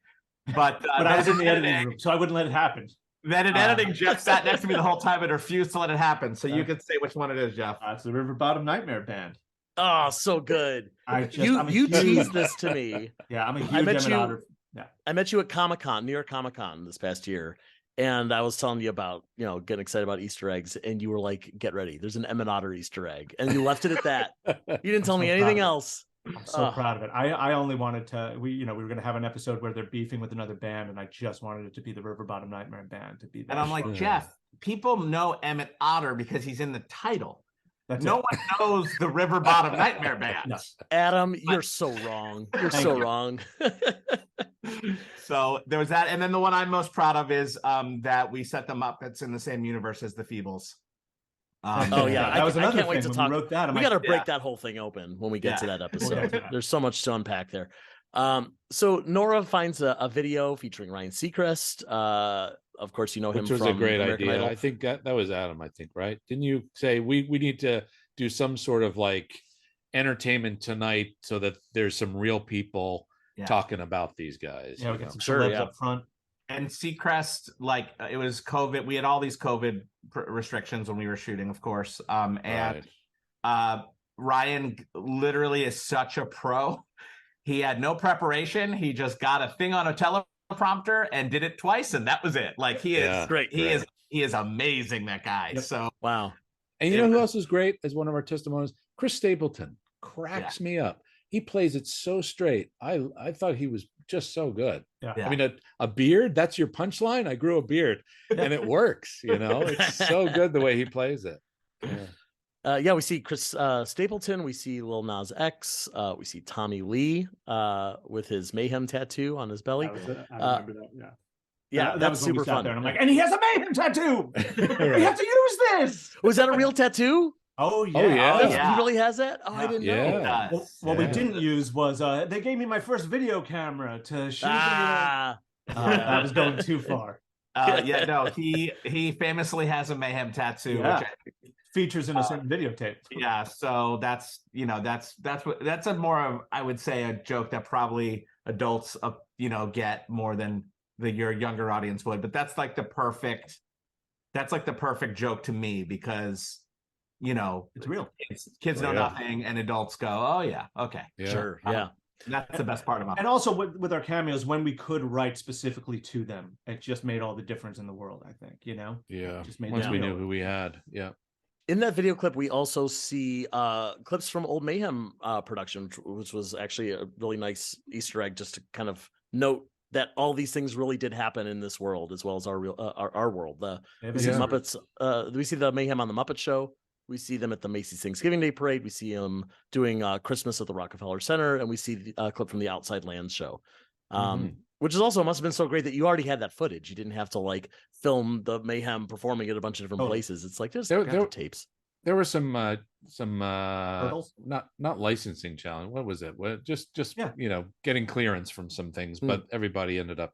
But I was in the editing room, so I wouldn't let it happen. Then in editing, Jeff sat next to me the whole time and refused to let it happen. So you could say which one it is, Jeff. It's the River Bottom Nightmare Band. Oh, so good. I'm a You huge- teased this to me. Yeah, I'm a huge I met Emmett you- Otter. Yeah, I met you at Comic-Con, New York Comic-Con this past year. And I was telling you about, getting excited about Easter eggs. And you were like, get ready. There's an Emmett Otter Easter egg. And you left it at that. You didn't tell me so anything proud of it. else. I'm so proud of it. I only wanted to. We were going to have an episode where they're beefing with another band, and I just wanted it to be the River Bottom Nightmare Band to be. And I'm like, Jeff, people know Emmett Otter because he's in the title. That's no it. one knows the River Bottom Nightmare Band. No. Adam, you're so wrong. You're Thank so you. wrong. So there was that, and then the one I'm most proud of is that we set the Muppets in the same universe as the Feebles. Oh yeah, that was I another can't wait thing to when talk. we wrote that. I'm We like, got to break yeah. that whole thing open when we get to Yeah. that We'll get episode. to that. There's so much to unpack there. So Nora finds a video featuring Ryan Seacrest. Of course, you know him Which was from a great American idea. Idol. I think that was Adam, I think, right? Didn't you say we need to do some sort of like entertainment tonight so that there's some real people Yeah. talking about these guys? Yeah, we you got know? some Sure, celebs yeah. up front. And Seacrest, it was COVID. We had all these COVID restrictions when we were shooting, of course. And Right. Ryan literally is such a pro. He had no preparation. He just got a thing on a teleprompter and did it twice, and that was it. Like he is Yeah, great. He is amazing, that guy. Yep. So Wow. And you know who else is great as one of our testimonies? Chris Stapleton cracks me up. He plays it so straight. I thought he was just so good. Yeah. Yeah. I mean, a beard, that's your punchline. I grew a beard and it works, it's so good the way he plays it. Yeah. We see Chris Stapleton. We see Lil Nas X. We see Tommy Lee with his Mayhem tattoo on his belly. I remember that. Yeah. Yeah, that that's was when we super sat fun. there, and I'm like, and he has a Mayhem tattoo. We have to use this. Was that a real tattoo? Oh yeah. Oh, yeah. He really has that? Oh, I didn't know. Yeah. What we Yeah. didn't use was they gave me my first video camera to shoot. Ah, That was going too far. He famously has a Mayhem tattoo. Yeah. Which Features in a certain videotape. so that's a more of, I would say, a joke that probably adults get more than your younger audience would. But that's like the perfect joke to me, because It's real. kids know Oh, yeah. nothing, and adults go, oh yeah, okay. Yeah. sure. Yeah. That's the best part about it. And also with our cameos, when we could write specifically to them, it just made all the difference in the world, I think, Yeah. Just made Once them we real. knew who we had. Yeah. In that video clip, we also see clips from Old Mayhem production, which was actually a really nice Easter egg, just to kind of note that all these things really did happen in this world, as well as our real our world. We see Yeah. Muppets. We see the Mayhem on the Muppet Show. We see them at the Macy's Thanksgiving Day Parade. We see them doing Christmas at the Rockefeller Center, and we see the clip from the Outside Lands show, which is also must have been so great that you already had that footage. You didn't have to like film the Mayhem performing at a bunch of different places. It's like just grab the tapes. There were some Hurdles? not licensing challenge. What was it? Just Yeah. getting clearance from some things, but everybody ended up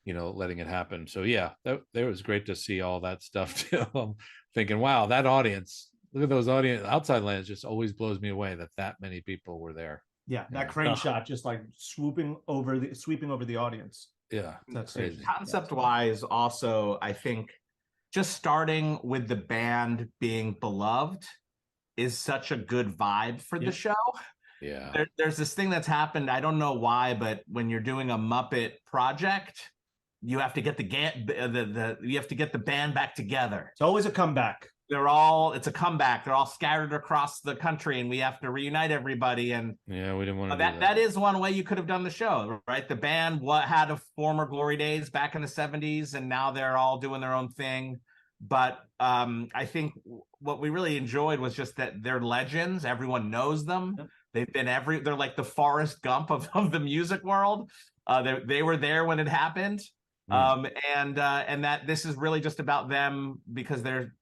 letting it happen. So yeah, that was great to see all that stuff too. I'm thinking, wow, that audience look at those audience outside lands. Just always blows me away that many people were there. Yeah, that Yeah. crane shot just like sweeping over the audience. Yeah, That's crazy. crazy. Concept wise, also, I think just starting with the band being beloved is such a good vibe for the show. Yeah. There's this thing that's happened. I don't know why, but when you're doing a Muppet project, you have to get you have to get the band back together. It's always a comeback. It's a comeback. They're all scattered across the country, and we have to reunite everybody. And yeah, we didn't want to that. do That is one way you could have done the show, right? The band had a former glory days back in the 70s, and now they're all doing their own thing. But I think what we really enjoyed was just that they're legends. Everyone knows them. Yep. They've been they're like the Forrest Gump of the music world. They were there when it happened. And that this is really just about them because they're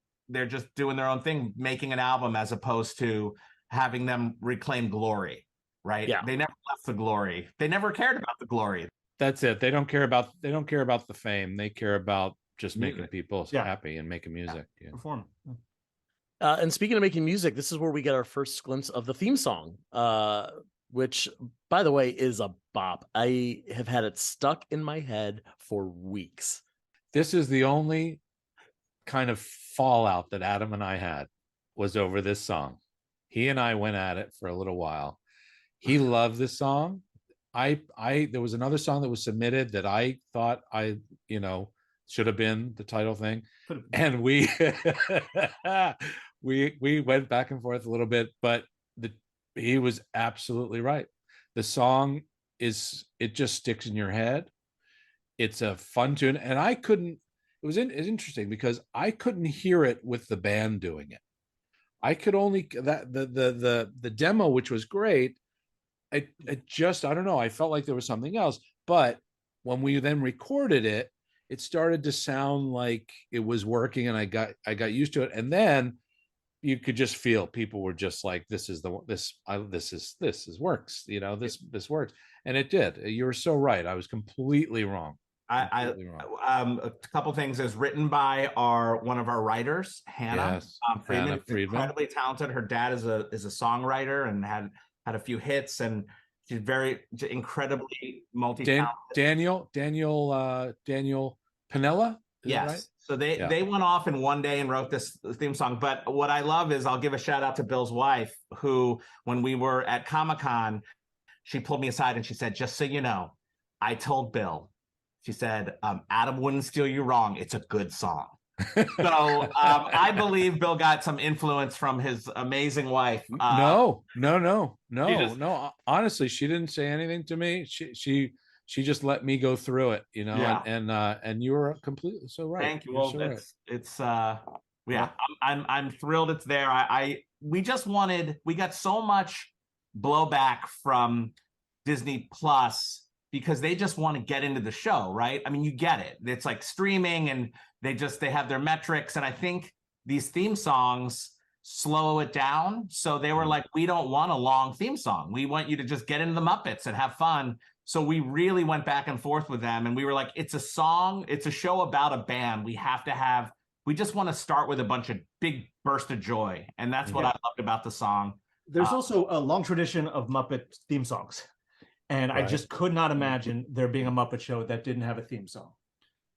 just doing their own thing, making an album as opposed to having them reclaim glory, right? Yeah. They never left the glory. They never cared about the glory. That's it. They don't care about the fame. They care about just making people happy and making music. Yeah. Perform. And speaking of making music, this is where we get our first glimpse of the theme song, which, by the way, is a bop. I have had it stuck in my head for weeks. This is the only kind of fallout that Adam and I had was over this song. He and I went at it for a little while. He loved this song. There was another song that was submitted that I thought should have been the title thing. And we we went back and forth a little bit, but he was absolutely right. The song it just sticks in your head. It's a fun tune. And it's interesting because I couldn't hear it with the band doing it. I could only the demo, which was great. I don't know. I felt like there was something else. But when we then recorded it, it started to sound like it was working, and I got used to it. And then you could just feel people were just like, this works. This works, and it did. You were so right. I was completely wrong. A couple things is written by one of our writers, Hannah Friedman. Incredibly talented. Her dad is a songwriter and had a few hits, and she's very incredibly multi-talented. Daniel Pinella. Yes. Right? So they went off in one day and wrote this theme song. But what I love is I'll give a shout out to Bill's wife, who, when we were at Comic-Con, she pulled me aside and she said, "Just so you know, I told Bill," she said, "Adam wouldn't steer you wrong. It's a good song." So I believe Bill got some influence from his amazing wife. No. Honestly, she didn't say anything to me. She just let me go through it, and you were completely so right. Thank you. Well, I'm thrilled it's there. We got so much blowback from Disney Plus because they just want to get into the show, right? I mean, you get it. It's like streaming, and they have their metrics. And I think these theme songs slow it down. So they were like, we don't want a long theme song. We want you to just get into the Muppets and have fun. So we really went back and forth with them, and we were like, it's a song, it's a show about a band. We just want to start with a bunch of big burst of joy. And that's what I loved about the song. There's also a long tradition of Muppet theme songs. And I just could not imagine there being a Muppet show that didn't have a theme song.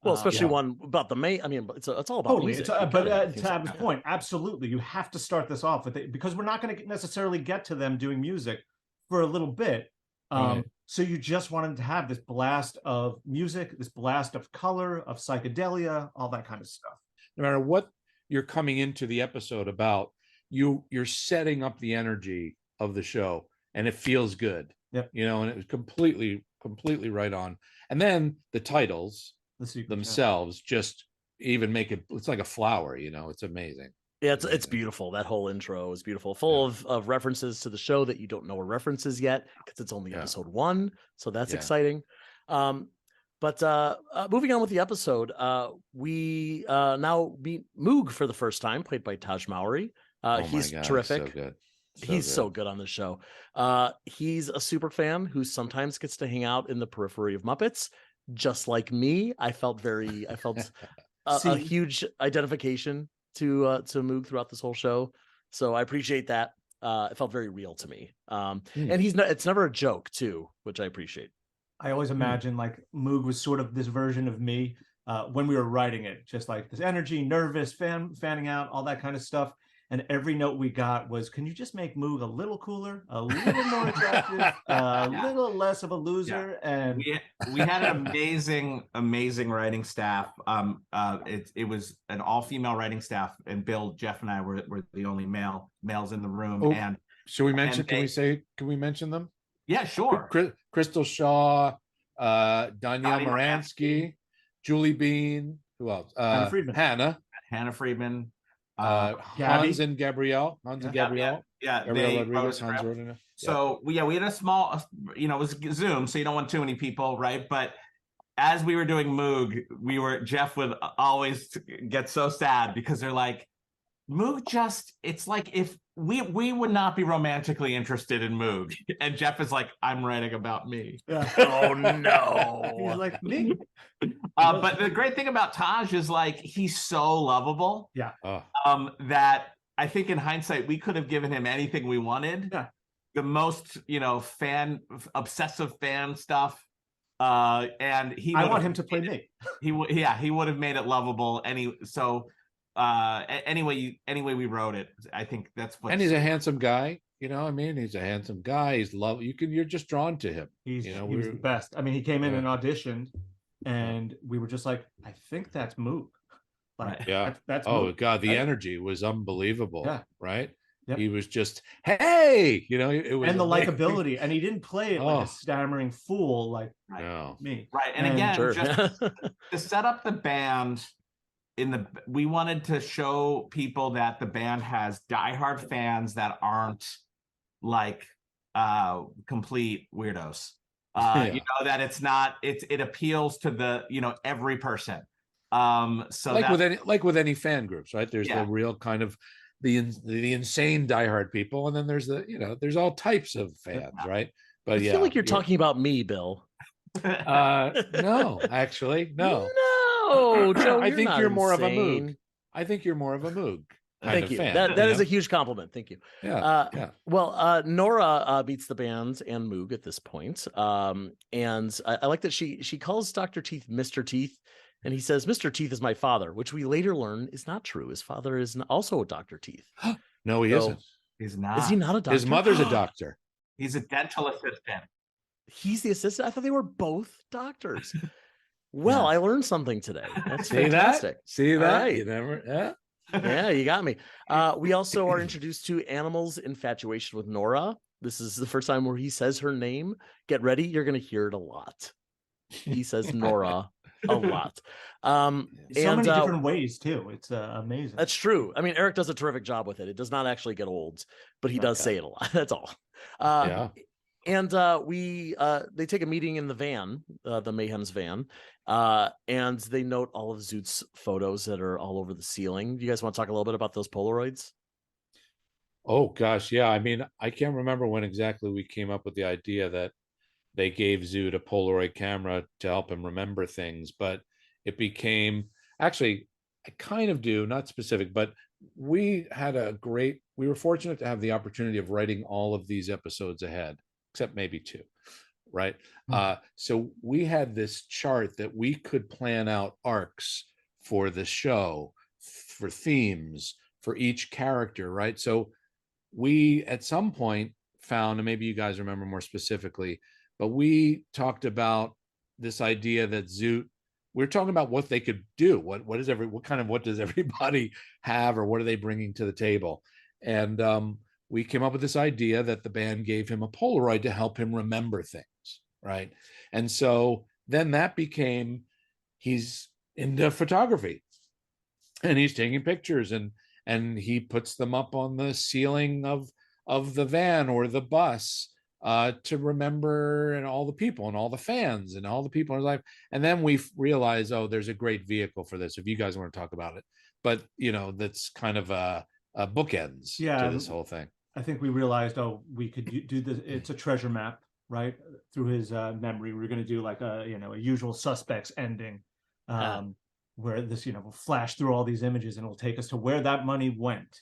Well, especially one about the May. I mean, it's all about music. But to Adam's point, absolutely, you have to start this off with it because we're not going to necessarily get to them doing music for a little bit. So you just wanted to have this blast of music, this blast of color, of psychedelia, all that kind of stuff. No matter what you're coming into the episode about, you're setting up the energy of the show, and it feels good. Yep. And it was completely right on. And then the titles themselves just even make it's like a flower. It's amazing. Yeah, it's beautiful. That whole intro is beautiful, full of references to the show that you don't know are references yet because it's only episode 1. So that's exciting. But moving on with the episode, we now meet Moog for the first time, played by Taj Mowry. He's terrific. So good. He's so good on the show. He's a super fan who sometimes gets to hang out in the periphery of Muppets, just like me. I felt a huge identification to Moog throughout this whole show. So I appreciate that. It felt very real to me. And Hmm. it's never a joke too, which I appreciate. I always imagine like Moog was sort of this version of me when we were writing it, just like this energy, nervous, fanning out, all that kind of stuff. And every note we got was, can you just make Moog a little cooler, a little more attractive, a little less of a loser? And we had an amazing writing staff. It was an all-female writing staff, and Bill, Jeff, and I were the only males in the room. Oh, and should we mention? and Can we mention them? Yeah, sure. Crystal Shaw, Danielle Dottie Moransky, Julie Bean. Who else? Hannah Friedman. Hannah Friedman. Hans and Gabrielle. Gabrielle Rodriguez. Hans wrote it. So we had a small, it was Zoom, so you don't want too many people, right? But as we were doing Moog, Jeff would always get so sad because they're like, Moog it's like if we would not be romantically interested in Moog. And Jeff is like, I'm writing about me. Yeah. Oh no. He's like me. But the great thing about Taj is like he's so lovable. Yeah. That I think in hindsight we could have given him anything we wanted. Yeah. The most, obsessive fan stuff. And I want him to play me. He would have made it lovable. Anyway we wrote it, I think that's what. And he's a handsome guy. He's a handsome guy. He's you're just drawn to him. He was the best. I mean, he came in and auditioned, and we were just like, I think that's Moog. Like, yeah. That's Moog. God, the energy was unbelievable. Yeah. Right. Yep. He was just, hey, it was, and the likability, and he didn't play it like a stammering fool like me. Right. And again, just to set up the band. We wanted to show people that the band has diehard fans that aren't like complete weirdos. That it's not. It appeals to the every person. So like with any fan groups, right? There's the real kind of the insane diehard people, and then there's there's all types of fans, right? But I feel like you're talking about me, Bill. No, actually, no. Oh, Joe, I think you're more of a Moog. I think you're more of a Moog. Thank you. That is a huge compliment. Thank you. Yeah. Well, Nora beats the band and Moog at this point. And I like that she calls Dr. Teeth Mr. Teeth, and he says, Mr. Teeth is my father, which we later learn is not true. His father is also Dr. Teeth. No, he isn't. He's not. Is he not a doctor? His mother's a doctor. He's a dental assistant. He's the assistant? I thought they were both doctors. Well, I learned something today. That's fantastic. See that? Right. You never, yeah, you got me. We also are introduced to Animal's infatuation with Nora. This is the first time where he says her name. Get ready. You're going to hear it a lot. He says Nora a lot. So many different ways, too. It's amazing. That's true. I mean, Eric does a terrific job with it. It does not actually get old, but he does say it a lot. That's all. And they take a meeting in the van, the Mayhem's van, and they note all of Zoot's photos that are all over the ceiling. Do you guys want to talk a little bit about those Polaroids? Oh, gosh. Yeah. I mean, I can't remember when exactly we came up with the idea that they gave Zoot a Polaroid camera to help him remember things, but it became, actually, I kind of do, not specific, but we were fortunate to have the opportunity of writing all of these episodes ahead, except maybe 2, right? So we had this chart that we could plan out arcs for the show, for themes, for each character, right? So we, at some point, found, and maybe you guys remember more specifically, but we talked about this idea that Zoot, we're talking about what they could do. What does everybody have, or what are they bringing to the table? And we came up with this idea that the band gave him a Polaroid to help him remember things, right? And so then that became, he's into photography, and he's taking pictures, and he puts them up on the ceiling of the van or the bus to remember, and all the people and all the fans and all the people in his life. And then we realized, there's a great vehicle for this, if you guys want to talk about it. But that's kind of a bookends to this whole thing. I think we realized, we could do this. It's a treasure map, right? Through his memory, we're going to do like a Usual Suspects ending, where this we'll flash through all these images, and it'll take us to where that money went.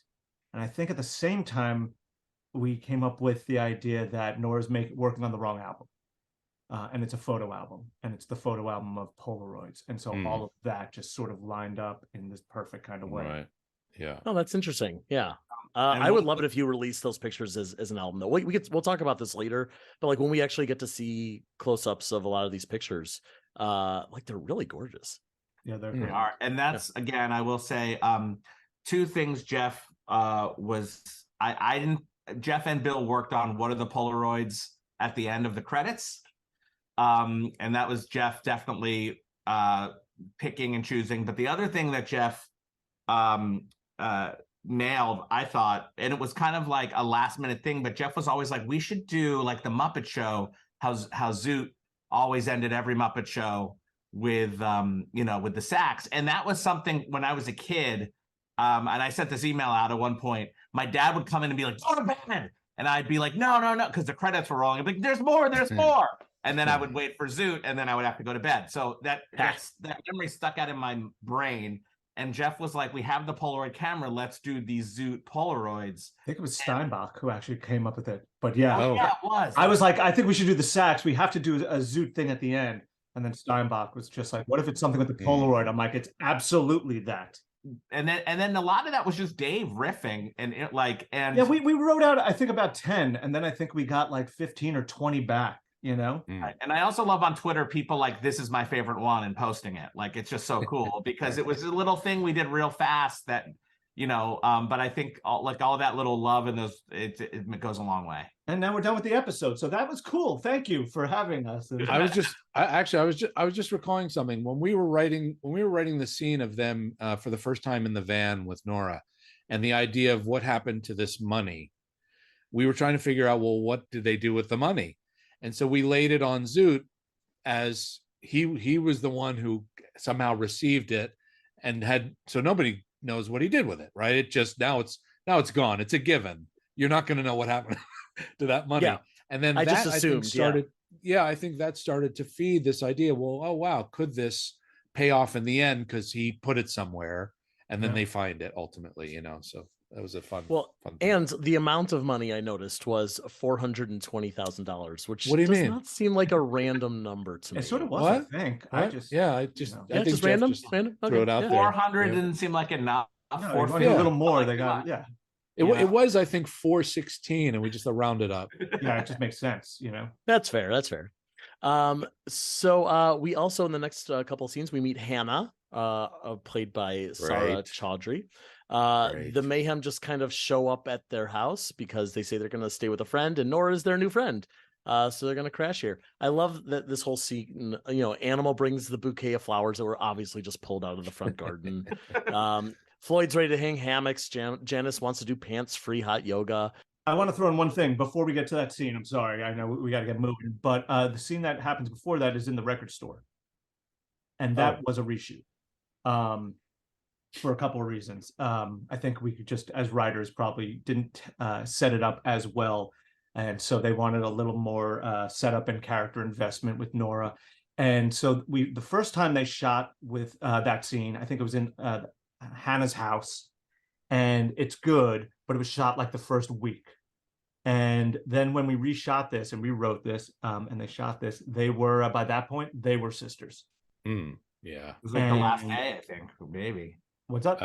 And I think at the same time, we came up with the idea that Nora's working on the wrong album. And it's a photo album, and it's the photo album of Polaroids. And so all of that just sort of lined up in this perfect kind of way. Right. Yeah. Oh, that's interesting. Yeah. I would love it if you release those pictures as an album, though. We'll talk about this later, but like when we actually get to see close-ups of a lot of these pictures, like they're really gorgeous. Yeah, they are. And that's, again, I will say, two things Jeff Jeff and Bill worked on what are the Polaroids at the end of the credits. And that was Jeff definitely picking and choosing. But the other thing that Jeff nailed, I thought, and it was kind of like a last minute thing, but Jeff was always like, we should do like the Muppet Show, how Zoot always ended every Muppet Show with with the sax. And that was something when I was a kid, and I sent this email out at one point, my dad would come in and be like, go to bed, and I'd be like, no, because the credits were rolling. I'd be like, there's more, and then I would wait for Zoot, and then I would have to go to bed. So that memory stuck out in my brain. And Jeff was like, we have the Polaroid camera, let's do these Zoot Polaroids. I think it was Steinbach who actually came up with it. But yeah, yeah, it was. I was like, I think we should do the sax. We have to do a Zoot thing at the end. And then Steinbach was just like, what if it's something with the Polaroid? I'm like, it's absolutely that. And then a lot of that was just Dave riffing and yeah, we wrote out, I think, about 10, and then I think we got like 15 or 20 back, And I also love on Twitter people like, this is my favorite one, and posting it. Like, it's just so cool because it was a little thing we did real fast that but I think all of that little love and those it goes a long way. And now we're done with the episode, so that was cool. Thank you for having us. I was just recalling something when we were writing the scene of them for the first time in the van with Nora, and the idea of what happened to this money. We were trying to figure out, well, what did they do with the money? And so we laid it on Zoot as he was the one who somehow received it and had, so nobody knows what he did with it, right? It just now it's gone. It's a given. You're not going to know what happened to that money. Yeah. And then I think that started to feed this idea. Well, oh wow, could this pay off in the end because he put it somewhere, and then they find it ultimately, So that was a fun. Well, fun and the amount of money I noticed was $420,000, which what do you does mean? Not seem like a random number to me. It sort of was, what? I think. What? I just I think random. Random. Threw it out there. 400 didn't seem like enough. No, a little more. They got It was, I think, 416, and we just rounded up. Yeah, it just makes sense, That's fair. So we also, in the next couple of scenes, we meet Hannah, played by Sarah Chaudhry. The Mayhem just kind of show up at their house because they say they're going to stay with a friend, and Nora is their new friend. So they're going to crash here. I love that this whole scene, Animal brings the bouquet of flowers that were obviously just pulled out of the front garden. Floyd's ready to hang hammocks. Janice wants to do pants-free hot yoga. I want to throw in one thing before we get to that scene. I'm sorry. I know we got to get moving. But the scene that happens before that is in the record store. And that was a reshoot for a couple of reasons. I think we could just, as writers, probably didn't set it up as well. And so they wanted a little more setup and character investment with Nora. And so the first time they shot with that scene, I think it was in Hannah's house, and it's good, but it was shot like the first week. And then when we reshot this and rewrote this, and they shot this, they were by that point they were sisters. Yeah, it was like the last day, I think, maybe. What's up?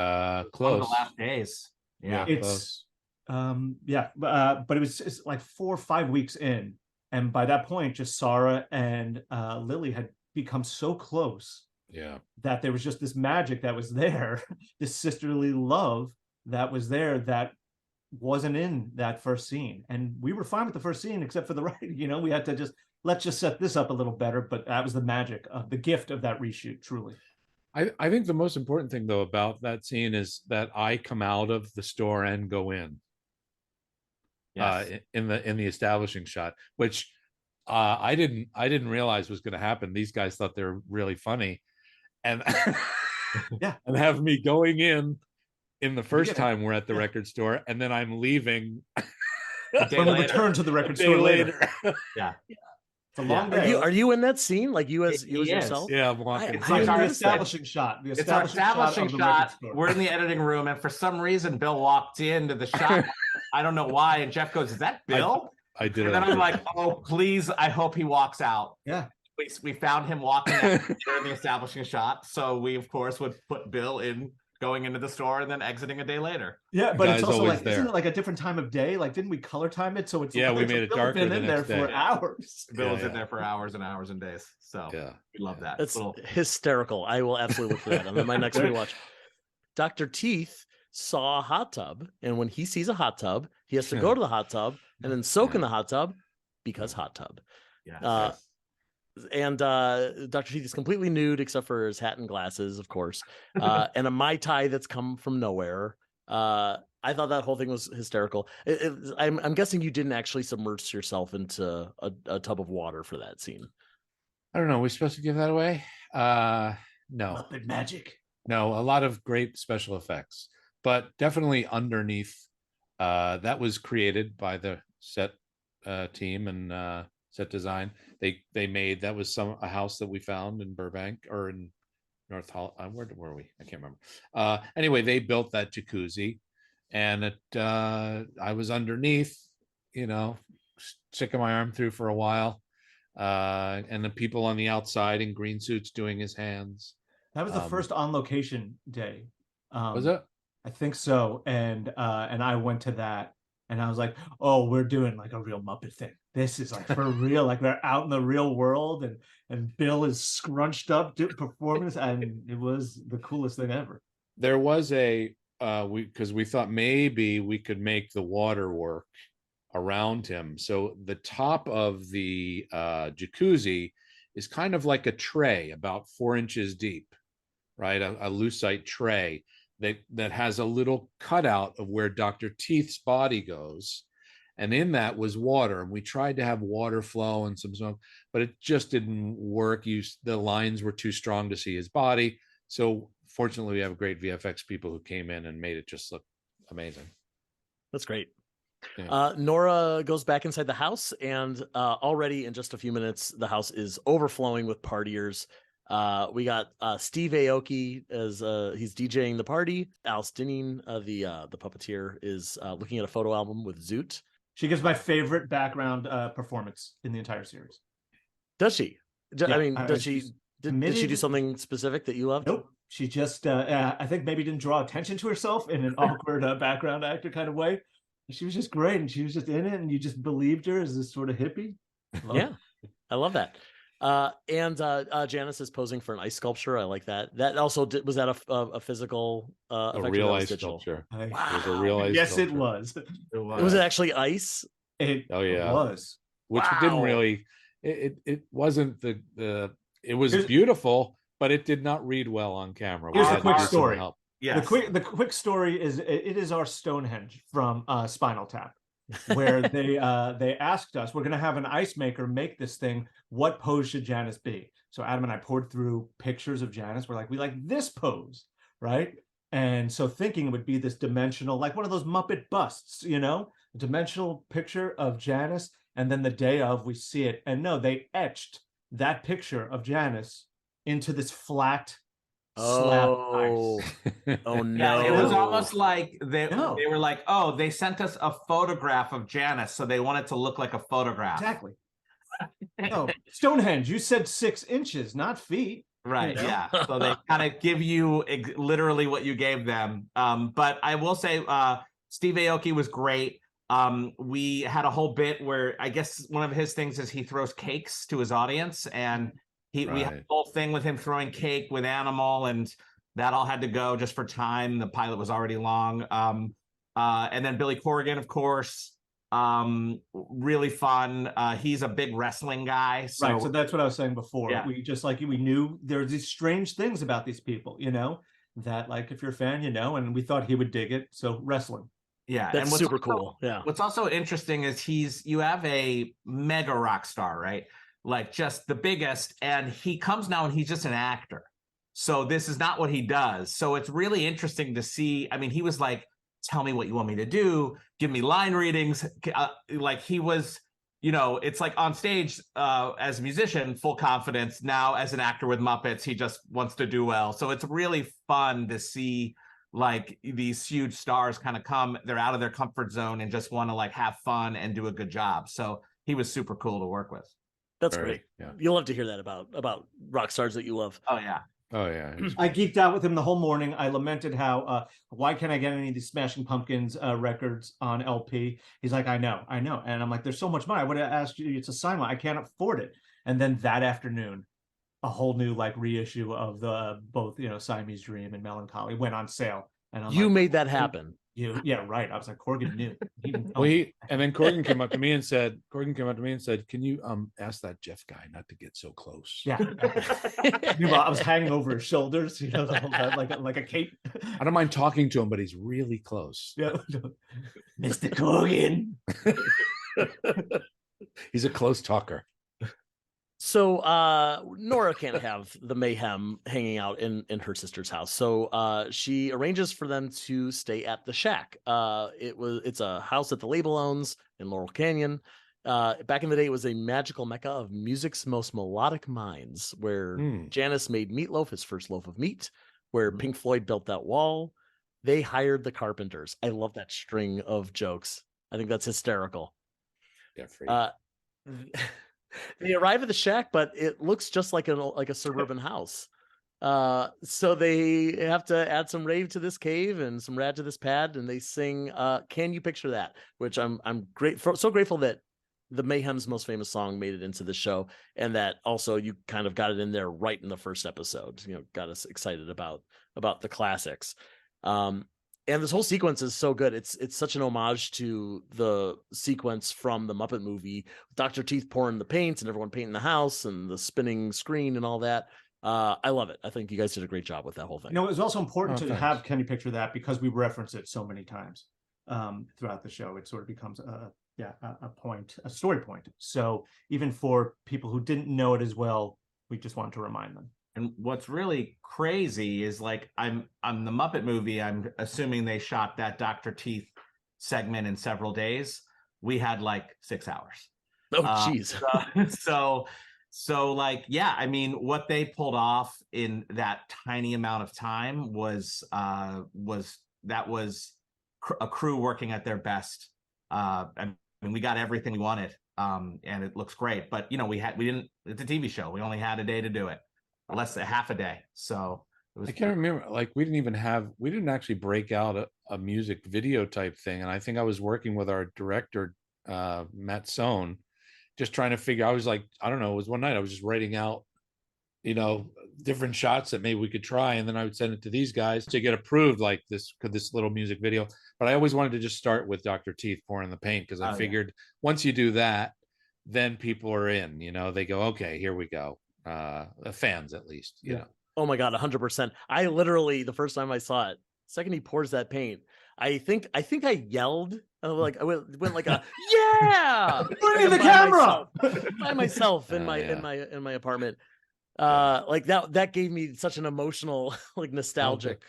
Close. The last days. Yeah, it's but it's like 4 or 5 weeks in, and by that point, just Sarah and Lily had become so close. Yeah, that there was just this magic that was there, this sisterly love that was there that wasn't in that first scene. And we were fine with the first scene, except for the writing. We had to let's just set this up a little better. But that was the magic of the gift of that reshoot, truly. I think the most important thing, though, about that scene is that I come out of the store and go in. Yes. In the establishing shot, which I didn't realize was going to happen. These guys thought they were really funny. And and have me going in the first time we're at the record store, and then I'm leaving when we return to the record store later. Yeah. It's a long Yeah. day. Are you in that scene? Like you as He is. yourself? Yeah, I'm walking. It's I like didn't our notice that. establishing shot. The It's our establishing of the shot. record store. We're in the editing room, and for some reason, Bill walked into the shot. I don't know why. And Jeff goes, "Is that Bill?" I did And it. then on I'm like, purpose. "Oh, please! I hope he walks out." Yeah. We found him walking out during the establishing shot, so we of course would put Bill in going into the store and then exiting a day later. Yeah, but it's guy's also always like, isn't there. it like a different time of day? Like, didn't we color time it so it's Yeah, we it's made it Bill darker been the in there next for day. hours. Bill was Yeah. in there for hours and hours and days. So Yeah, we love that. That's Little hysterical. I will absolutely look for that on my next rewatch. Dr. Teeth saw a hot tub, and when he sees a hot tub, he has to go to the hot tub and then soak in the hot tub because hot tub. yeah. And Dr. Teeth is completely nude except for his hat and glasses, of course, and a Mai Tai that's come from nowhere. I thought that whole thing was hysterical. I'm guessing you didn't actually submerge yourself into a tub of water for that scene. I don't know. Are we supposed to give that away? No, Muppet magic. no. A lot of great special effects, but definitely underneath. That was created by the set team and set design. They made that was a house that we found in Burbank or in North Hall. Where were we? I can't remember. Anyway, they built that jacuzzi, and I was underneath, sticking my arm through for a while, and the people on the outside in green suits doing his hands. That was the first on location day. Was it? I think so. And I went to that, and I was like, oh, we're doing like a real Muppet thing. This is like for real. Like they're out in the real world, and Bill is scrunched up performing this, and it was the coolest thing ever. There was because we thought maybe we could make the water work around him. So the top of the jacuzzi is kind of like a tray about 4 inches deep, right? A lucite tray that has a little cutout of where Dr. Teeth's body goes. And in that was water. And we tried to have water flow and some smoke, but it just didn't work. The lines were too strong to see his body. So fortunately, we have great VFX people who came in and made it just look amazing. That's great. Yeah. Nora goes back inside the house, and already in just a few minutes, the house is overflowing with partiers. We got Steve Aoki as he's DJing the party. Alice Dinning, the puppeteer, is looking at a photo album with Zoot. She gives my favorite background performance in the entire series. Does she? Yeah, I mean, did she committed. do something specific that you loved? Nope. She just, I think maybe didn't draw attention to herself in an awkward background actor kind of way. She was just great, and she was just in it, and you just believed her as this sort of hippie. Yeah, I love that. And Janice is posing for an ice sculpture. I like that. That also was that a physical A effect, real or that was ice digital? sculpture. Wow. It was a real ice Yes, sculpture. it was. Was it actually ice? Oh, yeah. was. Which Wow. didn't really. It wasn't the. It was Here's- beautiful, but it did not read well on camera. We Here's a had to quick do some story. help. Yes. The quick story is it is our Stonehenge from Spinal Tap, where they asked us, we're going to have an ice maker make this thing. What pose should Janice be? So Adam and I poured through pictures of Janice. We're like, we like this pose, right? And so thinking it would be this dimensional, like one of those Muppet busts, a dimensional picture of Janice. And then the day of, we see it. And no, they etched that picture of Janice into this flat slab of Oh, ice. oh no! Yeah, it was almost like they No. were like, oh, they sent us a photograph of Janice, so they want it to look like a photograph. Exactly. No, Stonehenge, you said 6 inches, not feet. Right. You know? Yeah. So they kind of give you literally what you gave them. But I will say, Steve Aoki was great. We had a whole bit where I guess one of his things is he throws cakes to his audience, and we had a whole thing with him throwing cake with Animal, and that all had to go just for time. The pilot was already long. And then Billy Corrigan, of course, really fun. He's a big wrestling guy. So, Right. So that's what I was saying before. Yeah. We just we knew there were these strange things about these people, that like if you're a fan, and we thought he would dig it. So wrestling. yeah, That's and what's super also- cool. Yeah. What's also interesting is you have a mega rock star, right? Like just the biggest, and he comes now and he's just an actor. So this is not what he does. So it's really interesting to see. I mean, he was like, tell me what you want me to do. Give me line readings. Like he was, it's like on stage as a musician, full confidence. Now as an actor with Muppets, he just wants to do well. So it's really fun to see like these huge stars kind of come, they're out of their comfort zone and just want to like have fun and do a good job. So he was super cool to work with. That's great. Yeah. You'll love to hear that about rock stars that you love. Oh yeah. Oh yeah. I geeked out with him the whole morning. I lamented how why can't I get any of these Smashing Pumpkins records on LP? He's like, I know. And I'm like, there's so much money. I would have asked you to sign one. I can't afford it. And then that afternoon, a whole new like reissue of the both, Siamese Dream and Melancholy went on sale. And I'm you made that happen. Yeah, right. I was like, Corgan knew. And then Corgan came up to me and said, can you ask that Jeff guy not to get so close? Yeah. Meanwhile, I was hanging over his shoulders, the whole time, like a cape. I don't mind talking to him, but he's really close. Yeah. Mr. Corgan. He's a close talker. So Nora can't have the Mayhem hanging out in her sister's house. So she arranges for them to stay at the Shack. It's a house that the label owns in Laurel Canyon. Back in the day, it was a magical mecca of music's most melodic minds, where Janis made Meatloaf his first loaf of meat, where Pink Floyd built that wall. They hired the Carpenters. I love that string of jokes. I think that's hysterical. Yeah, they arrive at the Shack, but it looks just like a suburban house. So they have to add some rave to this cave and some rad to this pad, and they sing "Can You Picture That?" which I'm so grateful that the Mayhem's most famous song made it into the show, and that also you kind of got it in there right in the first episode. Got us excited about the classics. And this whole sequence is so good. It's such an homage to the sequence from the Muppet movie, Dr. Teeth pouring the paint and everyone painting the house and the spinning screen and all that. I love it. I think you guys did a great job with that whole thing. It was also important to have Can You Picture That, because we reference it so many times throughout the show. It sort of becomes a story point. So even for people who didn't know it as well, we just wanted to remind them. And what's really crazy is like I'm the Muppet movie. I'm assuming they shot that Dr. Teeth segment in several days. We had like 6 hours. Oh, jeez. So like, yeah, I mean, what they pulled off in that tiny amount of time was a crew working at their best. I mean, we got everything we wanted, and it looks great. But it's a TV show. We only had a day to do it. Less than half a day. So it was. I can't remember. Like we didn't actually break out a music video type thing. And I think I was working with our director, Matt Sohn, just trying to figure. I was like, I don't know. It was one night I was just writing out, different shots that maybe we could try, and then I would send it to these guys to get approved. Like this little music video. But I always wanted to just start with Dr. Teeth pouring the paint, because I figured once you do that, then people are in. They go, okay, here we go. Fans at least, you know. Oh my god, 100%. I literally, the first time I saw it, second he pours that paint, I think I yelled. I went like a yeah, put in the camera by myself in my apartment. Like that gave me such an emotional, like nostalgic,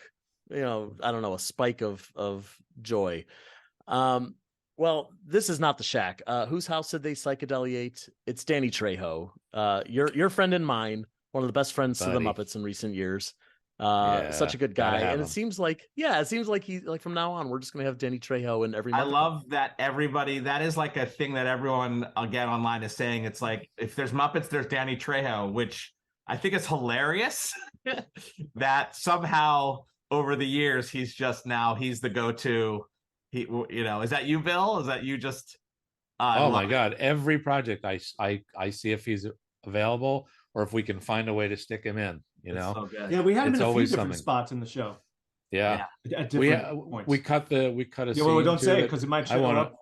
I don't know, a spike of joy. Well, this is not the Shack. Whose house did they psychedeliate? It's Danny Trejo, your friend and mine, one of the best friends to the Muppets in recent years. Such a good guy, and it seems like he from now on we're just gonna have Danny Trejo in every Muppet. I love that everybody. That is like a thing that everyone again online is saying. It's like if there's Muppets, there's Danny Trejo, which I think is hilarious. That somehow over the years he's the go-to. Is that you, Bill? Is that you just oh my god, every project I see if he's available or if we can find a way to stick him in, so yeah, we had him in a few different spots in the show. At different points. we cut a scene. Well, don't say it because it might show up.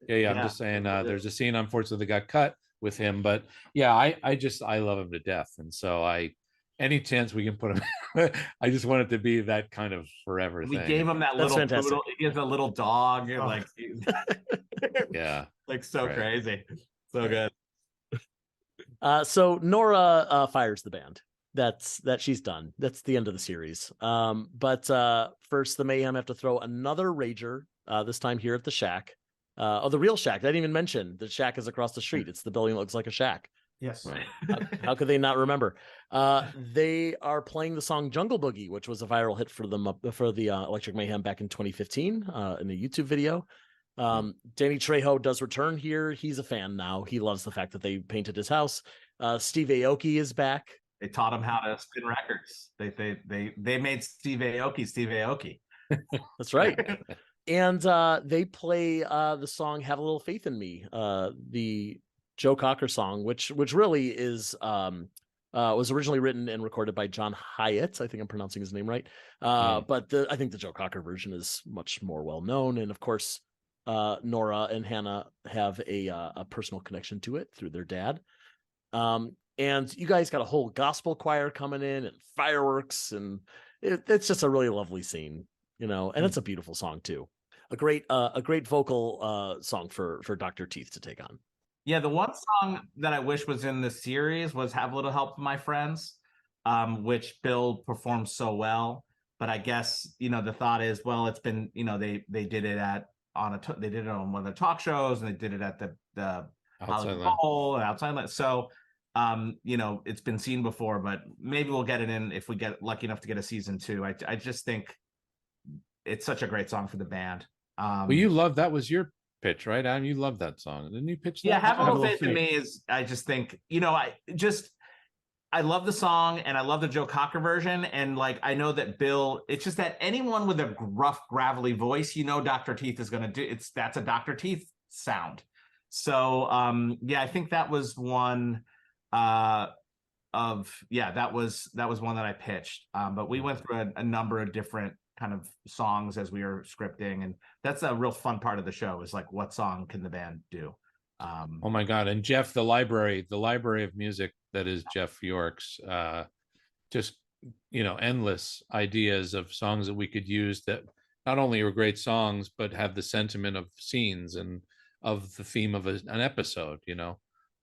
I'm just saying there's a scene unfortunately that got cut with him, but I love him to death, and so any chance we can put him I just want it to be that kind of forever thing. We gave him that little poodle. He has a little dog, and like like so crazy, so good. So Nora fires the band. That she's done. That's the end of the series. But first the Mayhem have to throw another rager, this time here at the Shack. The real shack. I didn't even mention the shack is across the street. It's the building that looks like a shack. Yes. How could they not remember? They are playing the song Jungle Boogie, which was a viral hit for the Electric Mayhem back in 2015 in a YouTube video. Danny Trejo does return here. He's a fan now. He loves the fact that they painted his house. Steve Aoki is back. They taught him how to spin records. They made Steve Aoki. That's right. And they play the song "Have a Little Faith in Me," the Joe Cocker song, which really is was originally written and recorded by John Hyatt. I think I'm pronouncing his name right. But I think the Joe Cocker version is much more well known. And of course, Nora and Hannah have a personal connection to it through their dad. And you guys got a whole gospel choir coming in and fireworks, and it's just a really lovely scene, and it's a beautiful song too. A great vocal song for Dr. Teeth to take on. Yeah, the one song that I wish was in the series was "Have a Little Help from My Friends," which Bill performed so well. But I guess the thought is, well, it's been they did it they did it on one of the talk shows, and they did it at the Outside Bowl, Outside Land. So it's been seen before, but maybe we'll get it in if we get lucky enough to get a season 2. I just think it's such a great song for the band. Well, you love that was your pitch, right, Adam? You love that song. Didn't you pitch that? Yeah, Have a Little Faith in Me is, I just think, I love the song and I love the Joe Cocker version. And I know that Bill, it's just that anyone with a gruff, gravelly voice, Dr. Teeth is going to do that's a Dr. Teeth sound. So, I think that was one that was one that I pitched. But we went through a number of different kind of songs as we were scripting, and that's a real fun part of the show is what song can the band do. Oh my god. And Jeff, the library of music that is Jeff York's, just endless ideas of songs that we could use that not only are great songs but have the sentiment of scenes and of the theme of an episode.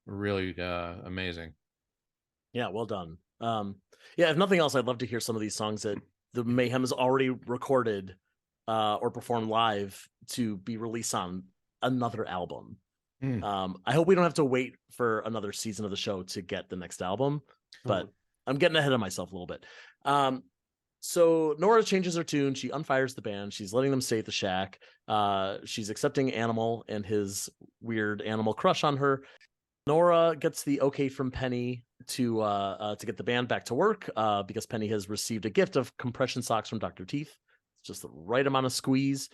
Really amazing. Yeah, well done. If nothing else, I'd love to hear some of these songs that the Mayhem has already recorded or performed live to be released on another album. I hope we don't have to wait for another season of the show to get the next album, but I'm getting ahead of myself a little bit. So Nora changes her tune. She unfires the band. She's letting them stay at the shack. She's accepting Animal and his weird animal crush on her. Nora gets the okay from Penny to get the band back to work because Penny has received a gift of compression socks from Dr. Teeth. It's just the right amount of squeeze.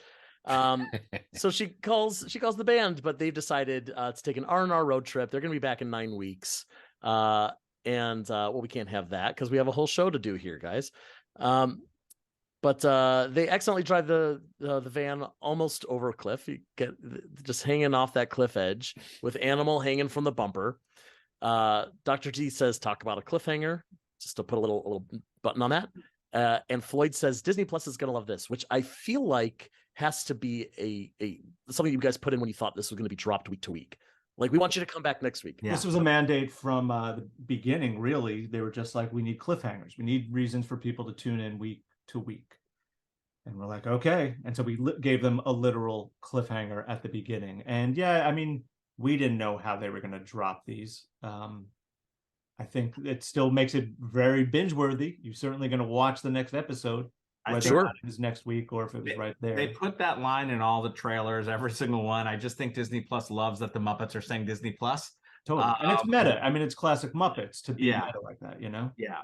So she calls the band, but they've decided to take an R&R road trip. They're going to be back in 9 weeks. We can't have that because we have a whole show to do here, guys. But they accidentally drive the van almost over a cliff. You get just hanging off that cliff edge with Animal hanging from the bumper. Dr. T says, talk about a cliffhanger, just to put a little button on that. And Floyd says, Disney Plus is going to love this, which I feel like has to be a something you guys put in when you thought this was going to be dropped week to week. We want you to come back next week. Yeah. This was a mandate from the beginning, really. They were just like, we need cliffhangers. We need reasons for people to tune in week to week. And we're like, okay. And so we gave them a literal cliffhanger at the beginning. And we didn't know how they were going to drop these. I think it still makes it very binge worthy. You're certainly going to watch the next episode. Whether it was next week or if it was right there. They put that line in all the trailers, every single one. I just think Disney Plus loves that the Muppets are saying Disney Plus. Totally. And it's meta. It's classic Muppets to be meta like that, Yeah.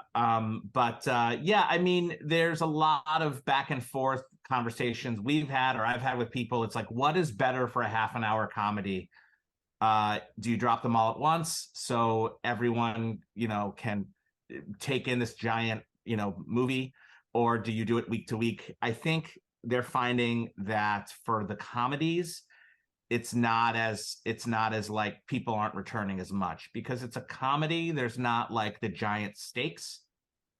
There's a lot of back and forth conversations we've had or I've had with people. It's what is better for a half an hour comedy? Do you drop them all at once so everyone, can take in this giant, movie? Or do you do it week to week? I think they're finding that for the comedies, it's not as people aren't returning as much because it's a comedy. There's not the giant stakes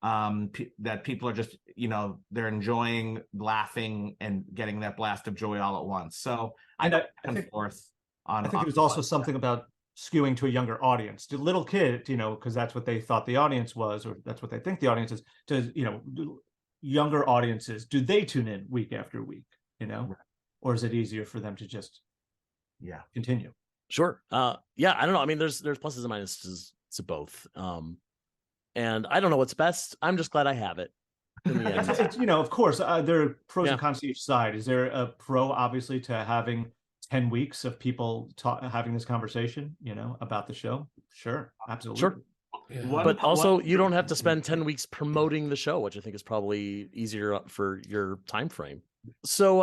that people are just, they're enjoying, laughing, and getting that blast of joy all at once. So I think it was also something about skewing to a younger audience, to little kids, because that's what they thought the audience was, or that's what they think the audience is. To younger audiences, do they tune in week after week? Or is it easier for them to just continue. Sure. Yeah, I don't know. I mean, there's pluses and minuses to both. And I don't know what's best. I'm just glad I have it. In the end. It's, of course, there are pros and cons to each side. Is there a pro, obviously, to having 10 weeks of people having this conversation, about the show? Sure, absolutely. Sure. Yeah. But also, you don't have to spend 10 weeks promoting the show, which I think is probably easier for your time frame. So,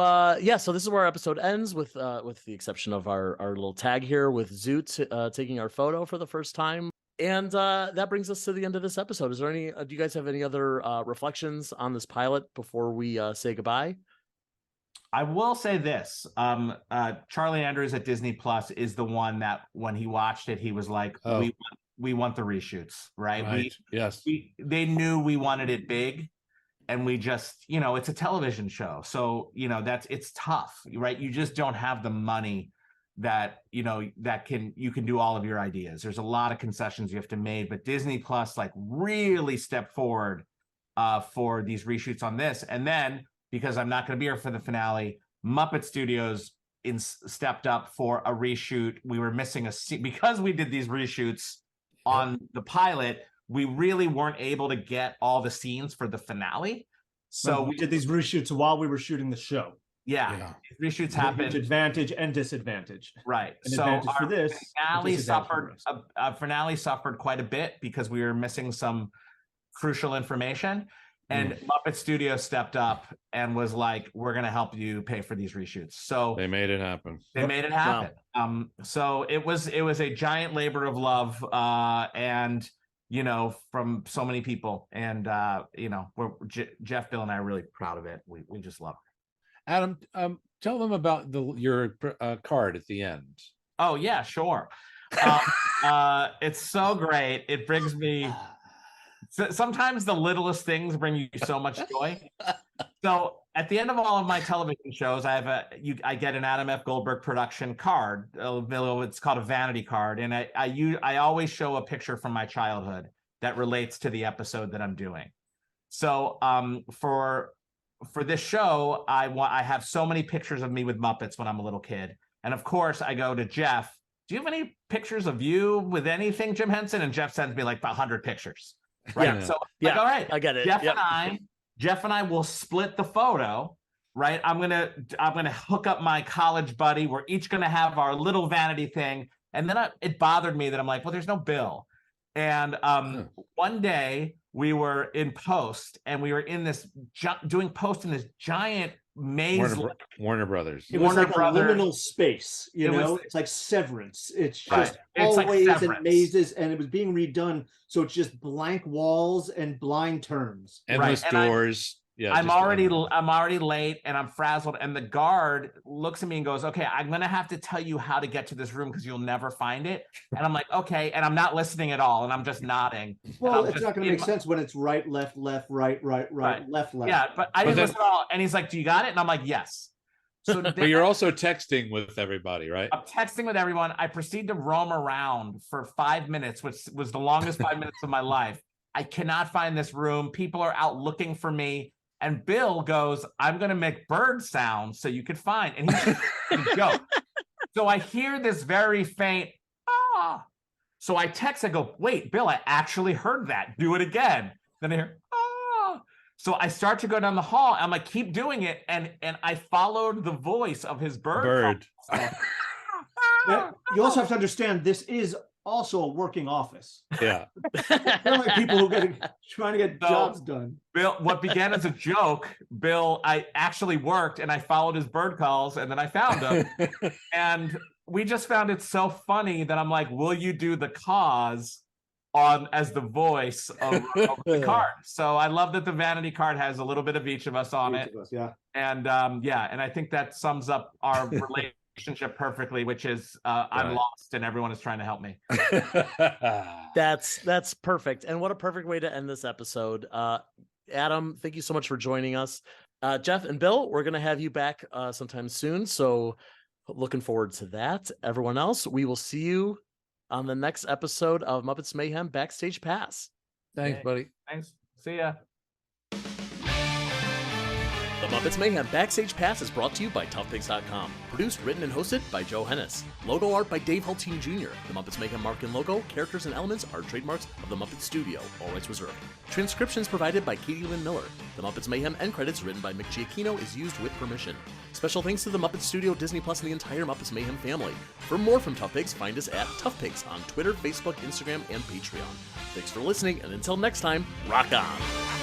so this is where our episode ends, with the exception of our little tag here with Zoot taking our photo for the first time. And that brings us to the end of this episode. Is there any? Do you guys have any other reflections on this pilot before we say goodbye? I will say this: Charlie Andrews at Disney Plus is the one that, when he watched it, he was like, "We want the reshoots, right? They knew we wanted it big, and we just, it's a television show, so it's tough, right? You just don't have the money that you can do all of your ideas. There's a lot of concessions you have to make, but Disney Plus really stepped forward for these reshoots on this. And then, because I'm not going to be here for the finale, Muppet Studios stepped up for a reshoot. We were missing a scene because we did these reshoots on the pilot. We really weren't able to get all the scenes for the finale, so we did these reshoots while we were shooting the show. Yeah. Reshoots happen. Advantage and disadvantage. Right. An so advantage for this, finale suffered quite a bit because we were missing some crucial information. And Muppet Studios stepped up and was like, "We're going to help you pay for these reshoots." So they made it happen. Wow. So it was a giant labor of love, and from so many people. And Jeff, Bill, and I are really proud of it. We just love it. Adam, tell them about your card at the end. Oh yeah, sure. It's so great. It brings me. Sometimes the littlest things bring you so much joy. So at the end of all of my television shows, I get an Adam F. Goldberg production card. It's called a vanity card, and I always show a picture from my childhood that relates to the episode that I'm doing. So for this show, I have so many pictures of me with Muppets when I'm a little kid, and of course I go to Jeff. Do you have any pictures of you with anything, Jim Henson? And Jeff sends me 100 pictures. Right. Yeah. So all right, I get it. Jeff and I will split the photo. Right. I'm gonna hook up my college buddy. We're each gonna have our little vanity thing. And then it bothered me that I'm like, well, there's no Bill. And one day we were in post, and we were in this doing post in this giant maze. Warner Brothers. It was like a liminal space, it's like Severance. It's just hallways and mazes, and it was being redone, so it's just blank walls and blind terms. Endless doors. I'm already late, and I'm frazzled, and the guard looks at me and goes, "Okay, I'm gonna have to tell you how to get to this room because you'll never find it." And I'm like, "Okay," and I'm not listening at all, and I'm just nodding. Well, it's not going to make sense when it's right, left, right, left. Yeah, but I didn't listen at all. And he's like, "Do you got it?" And I'm like, "Yes." So but you're also texting with everybody, right? I'm texting with everyone. I proceed to roam around for 5 minutes, which was the longest 5 minutes of my life. I cannot find this room. People are out looking for me. And Bill goes, "I'm going to make bird sounds so you could find." And he's a joke. So I hear this very faint, "Ah." So I text, I go, "Wait, Bill, I actually heard that. Do it again." Then I hear, "Ah." So I start to go down the hall. I'm like, keep doing it. And I followed the voice of his bird. Now, you also have to understand, this is also a working office. Yeah. They're like people who trying to get jobs done. Bill, what began as a joke, I actually worked, and I followed his bird calls, and then I found him. And we just found it so funny that I'm like, "Will you do the cause as the voice of the card?" So I love that the vanity card has a little bit of each of us on it. Yeah. And and I think that sums up our relationship perfectly, which is I'm lost and everyone is trying to help me. That's perfect. And what a perfect way to end this episode. Adam, thank you so much for joining us. Jeff and Bill, we're going to have you back sometime soon. So looking forward to that. Everyone else, we will see you on the next episode of Muppets Mayhem Backstage Pass. Thanks, buddy. Thanks. See ya. The Muppets Mayhem Backstage Pass is brought to you by ToughPigs.com. Produced, written, and hosted by Joe Hennis. Logo art by Dave Hultine Jr. The Muppets Mayhem mark and logo, characters, and elements are trademarks of the Muppet Studio. All rights reserved. Transcriptions provided by Katie Lynn Miller. The Muppets Mayhem end credits written by Mick Giacchino is used with permission. Special thanks to the Muppet Studio, Disney Plus, and the entire Muppets Mayhem family. For more from Tough Pigs, find us at Tough Pigs on Twitter, Facebook, Instagram, and Patreon. Thanks for listening, and until next time, rock on!